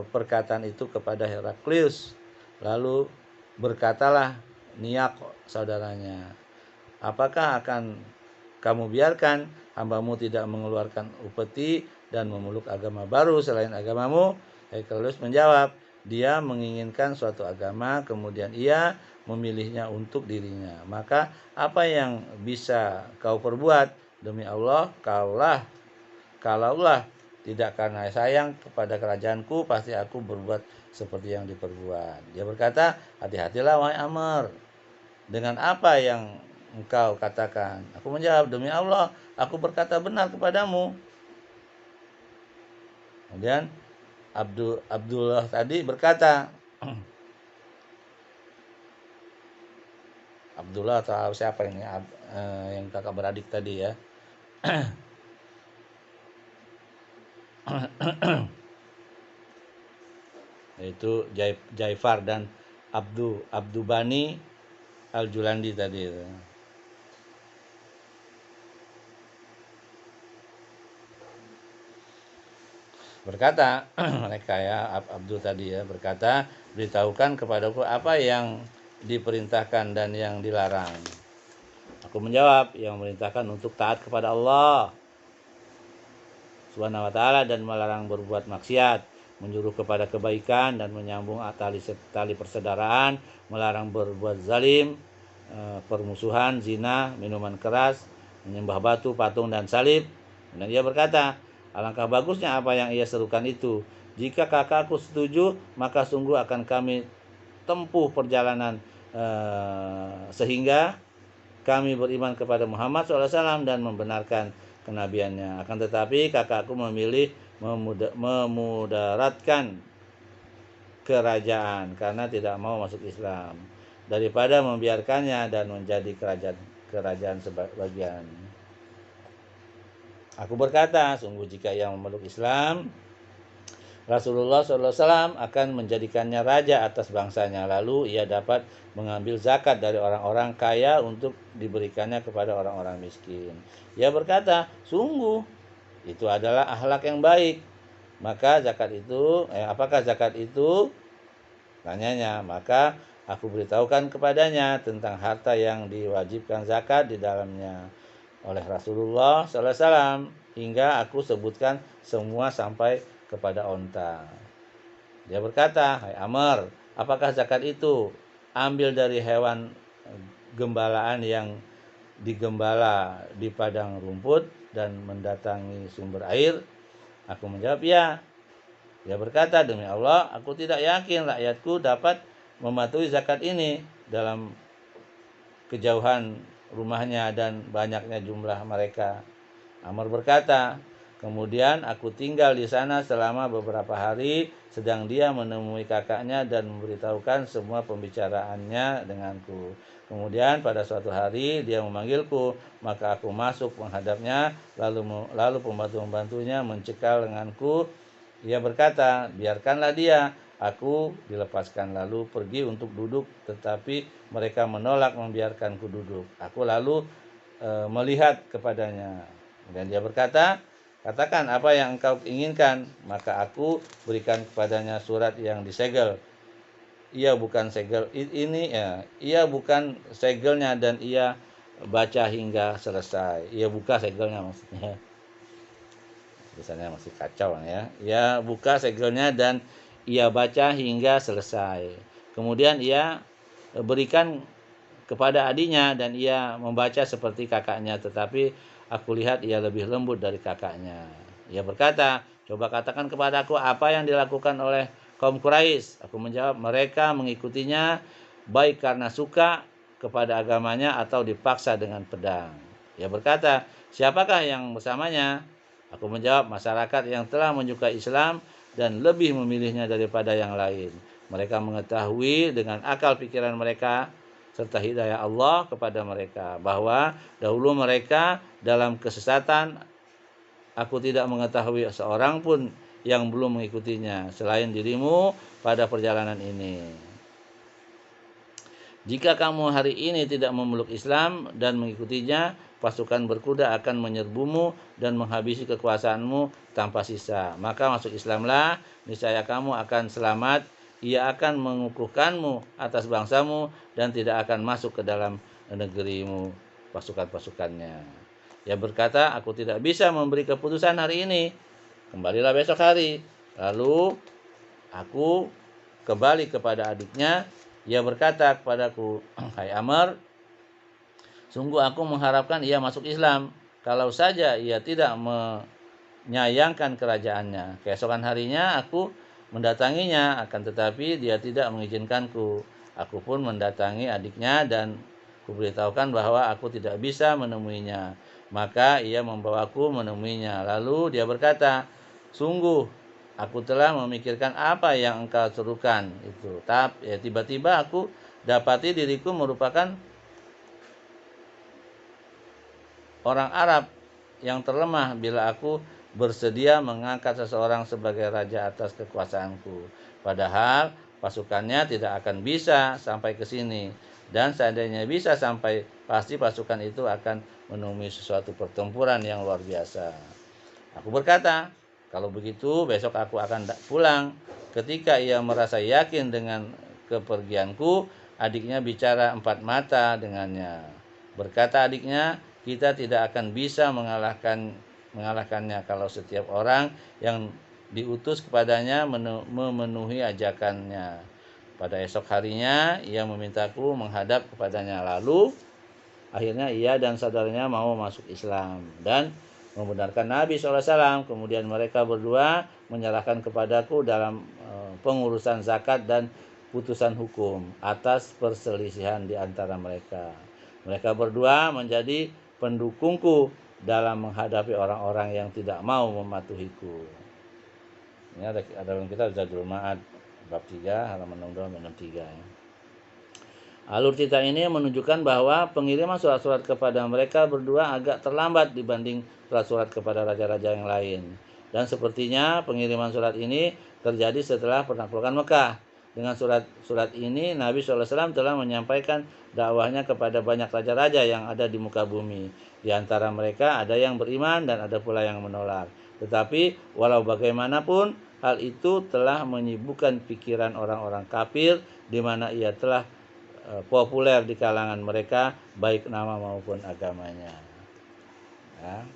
perkataan itu kepada Heraklius. Lalu berkatalah Niak saudaranya, apakah akan kamu biarkan hambamu tidak mengeluarkan upeti dan memeluk agama baru selain agamamu? Heraklius menjawab, dia menginginkan suatu agama, kemudian ia memilihnya untuk dirinya. Maka apa yang bisa kau perbuat? Demi Allah, kalaulah tidak karena sayang kepada kerajaanku, pasti aku berbuat seperti yang diperbuat. Dia berkata, hati-hatilah wahai Amr, dengan apa yang engkau katakan. Aku menjawab, demi Allah, aku berkata benar kepadamu. Kemudian Abdullah tadi berkata, Abdullah atau siapa ini, yang kakak beradik tadi ya. Yaitu Jaifar dan Abdu Bani Al-Julandi tadi. Berkata mereka ya, Abdul tadi ya, berkata, beritahukan kepadaku apa yang diperintahkan dan yang dilarang. Aku menjawab, yang memerintahkan untuk taat kepada Allah Subhanahu wa ta'ala dan melarang berbuat maksiat, menyuruh kepada kebaikan dan menyambung tali persaudaraan, melarang berbuat zalim, permusuhan, zina, minuman keras, menyembah batu, patung dan salib. Dan ia berkata, alangkah bagusnya apa yang ia serukan itu. Jika kakakku setuju, maka sungguh akan kami tempuh perjalanan sehingga kami beriman kepada Muhammad SAW dan membenarkan kenabiannya. Akan tetapi kakakku memilih memudaratkan kerajaan karena tidak mau masuk Islam daripada membiarkannya dan menjadi kerajaan sebagian. Aku berkata, sungguh jika ia memeluk Islam, Rasulullah SAW akan menjadikannya raja atas bangsanya. Lalu ia dapat mengambil zakat dari orang-orang kaya untuk diberikannya kepada orang-orang miskin. Ia berkata, sungguh itu adalah akhlak yang baik. Maka zakat itu, apakah zakat itu? Tanyanya. Maka aku beritahukan kepadanya tentang harta yang diwajibkan zakat di dalamnya oleh Rasulullah SAW hingga aku sebutkan semua sampai kepada onta. Dia berkata, hai Amr, apakah zakat itu ambil dari hewan gembalaan yang digembala di padang rumput dan mendatangi sumber air? Aku menjawab, ya. Dia berkata, demi Allah, aku tidak yakin rakyatku dapat mematuhi zakat ini dalam kejauhan rumahnya dan banyaknya jumlah mereka. Amr berkata, kemudian aku tinggal di sana selama beberapa hari, sedang dia menemui kakaknya dan memberitahukan semua pembicaraannya denganku. Kemudian pada suatu hari dia memanggilku, maka aku masuk menghadapnya, lalu pembantu-pembantunya mencekal lenganku. Ia berkata, biarkanlah dia. Aku dilepaskan lalu pergi untuk duduk, tetapi mereka menolak membiarkanku duduk. Aku lalu melihat kepadanya. Dan dia berkata, katakan apa yang engkau inginkan. Maka aku berikan kepadanya surat yang disegel. Ia bukan segelnya dan ia baca hingga selesai. Ia buka segelnya maksudnya. Biasanya masih kacau ya. Ia buka segelnya dan ia baca hingga selesai. Kemudian ia berikan kepada adiknya dan ia membaca seperti kakaknya, tetapi aku lihat ia lebih lembut dari kakaknya. Ia berkata, coba katakan kepadaku apa yang dilakukan oleh kaum Quraisy. Aku menjawab, mereka mengikutinya baik karena suka kepada agamanya atau dipaksa dengan pedang. Ia berkata, siapakah yang bersamanya? Aku menjawab, masyarakat yang telah menyukai Islam dan lebih memilihnya daripada yang lain. Mereka mengetahui dengan akal pikiran mereka serta hidayah Allah kepada mereka bahwa dahulu mereka dalam kesesatan. Aku tidak mengetahui seorang pun yang belum mengikutinya selain dirimu pada perjalanan ini. Jika kamu hari ini tidak memeluk Islam dan mengikutinya, pasukan berkuda akan menyerbumu dan menghabisi kekuasaanmu tanpa sisa. Maka masuk Islamlah, niscaya kamu akan selamat. Ia akan mengukuhkanmu atas bangsamu dan tidak akan masuk ke dalam negerimu pasukan-pasukannya. Ia berkata, aku tidak bisa memberi keputusan hari ini. Kembalilah besok hari. Lalu aku kembali kepada adiknya. Ia berkata kepadaku, hai Amr, sungguh aku mengharapkan ia masuk Islam. Kalau saja ia tidak menyayangkan kerajaannya. Keesokan harinya aku mendatanginya, akan tetapi dia tidak mengizinkanku. Aku pun mendatangi adiknya dan kuberitahukan bahwa aku tidak bisa menemuinya. Maka ia membawaku menemuinya. Lalu dia berkata, sungguh aku telah memikirkan apa yang engkau serukan itu. Tapi tiba-tiba aku dapati diriku merupakan orang Arab yang terlemah bila aku bersedia mengangkat seseorang sebagai raja atas kekuasaanku. Padahal pasukannya tidak akan bisa sampai ke sini. Dan seandainya bisa sampai, pasti pasukan itu akan menemui sesuatu pertempuran yang luar biasa. Aku berkata, kalau begitu besok aku akan pulang. Ketika ia merasa yakin dengan kepergianku, adiknya bicara empat mata dengannya. Berkata adiknya, kita tidak akan bisa mengalahkannya kalau setiap orang yang diutus kepadanya memenuhi ajakannya. Pada esok harinya ia memintaku menghadap kepadanya. Lalu akhirnya ia dan saudaranya mau masuk Islam dan membenarkan Nabi SAW. Kemudian mereka berdua menyerahkan kepadaku dalam pengurusan zakat dan putusan hukum atas perselisihan di antara mereka. Mereka berdua menjadi pendukungku dalam menghadapi orang-orang yang tidak mau mematuhiku. Ini ada dalam kitab Zadul Ma'ad bab 3 halaman 62-63 ya. Alur cerita ini menunjukkan bahwa pengiriman surat-surat kepada mereka berdua agak terlambat dibanding surat-surat kepada raja-raja yang lain. Dan sepertinya pengiriman surat ini terjadi setelah penaklukan Mekah. Dengan surat-surat ini Nabi SAW telah menyampaikan dakwahnya kepada banyak raja-raja yang ada di muka bumi. Di antara mereka ada yang beriman dan ada pula yang menolak. Tetapi walau bagaimanapun hal itu telah menyibukkan pikiran orang-orang kafir di mana ia telah populer di kalangan mereka baik nama maupun agamanya. Ya,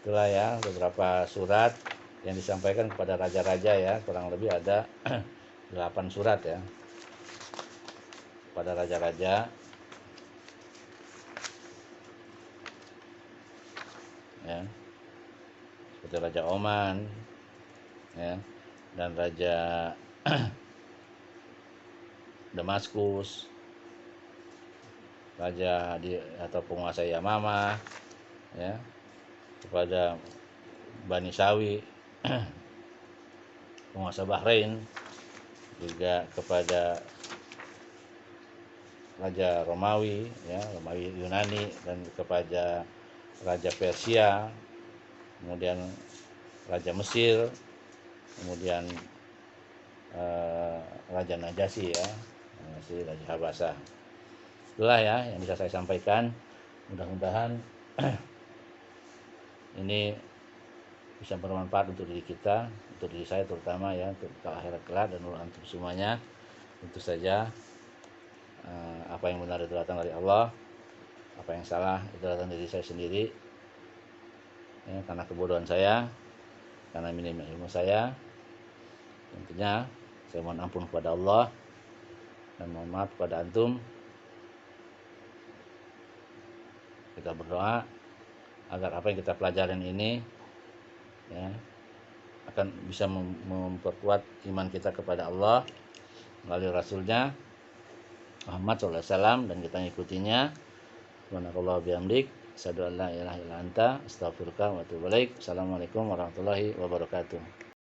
itulah ya beberapa surat yang disampaikan kepada raja-raja ya, kurang lebih ada 8 surat ya pada raja-raja ya, seperti Raja Oman ya, dan Raja Damaskus, raja atau penguasa Yamama ya, kepada Bani Sawi penguasa Bahrain, juga kepada Raja Romawi ya, Romawi Yunani, dan kepada Raja Persia, kemudian Raja Mesir, kemudian Raja Najasyi ya, Raja Habasah. Itulah ya yang bisa saya sampaikan. Mudah-mudahan ini bisa bermanfaat untuk diri kita, untuk diri saya terutama ya, untuk akhirat kelak dan untuk semuanya. Tentu saja apa yang benar itu datang dari Allah, apa yang salah itu datang dari saya sendiri ya, karena kebodohan saya, karena minimnya ilmu saya. Tentunya saya mohon ampun kepada Allah dan mohon maaf kepada antum. Kita berdoa agar apa yang kita pelajarin ini ya akan bisa memperkuat iman kita kepada Allah melalui Rasulnya Muhammad SAW, dan kita ngikutinya. Subhanakallah bihamdik, asyhadu an la ilaha illa anta, astaghfiruka wa atubu ilaik. Assalamualaikum warahmatullahi wabarakatuh.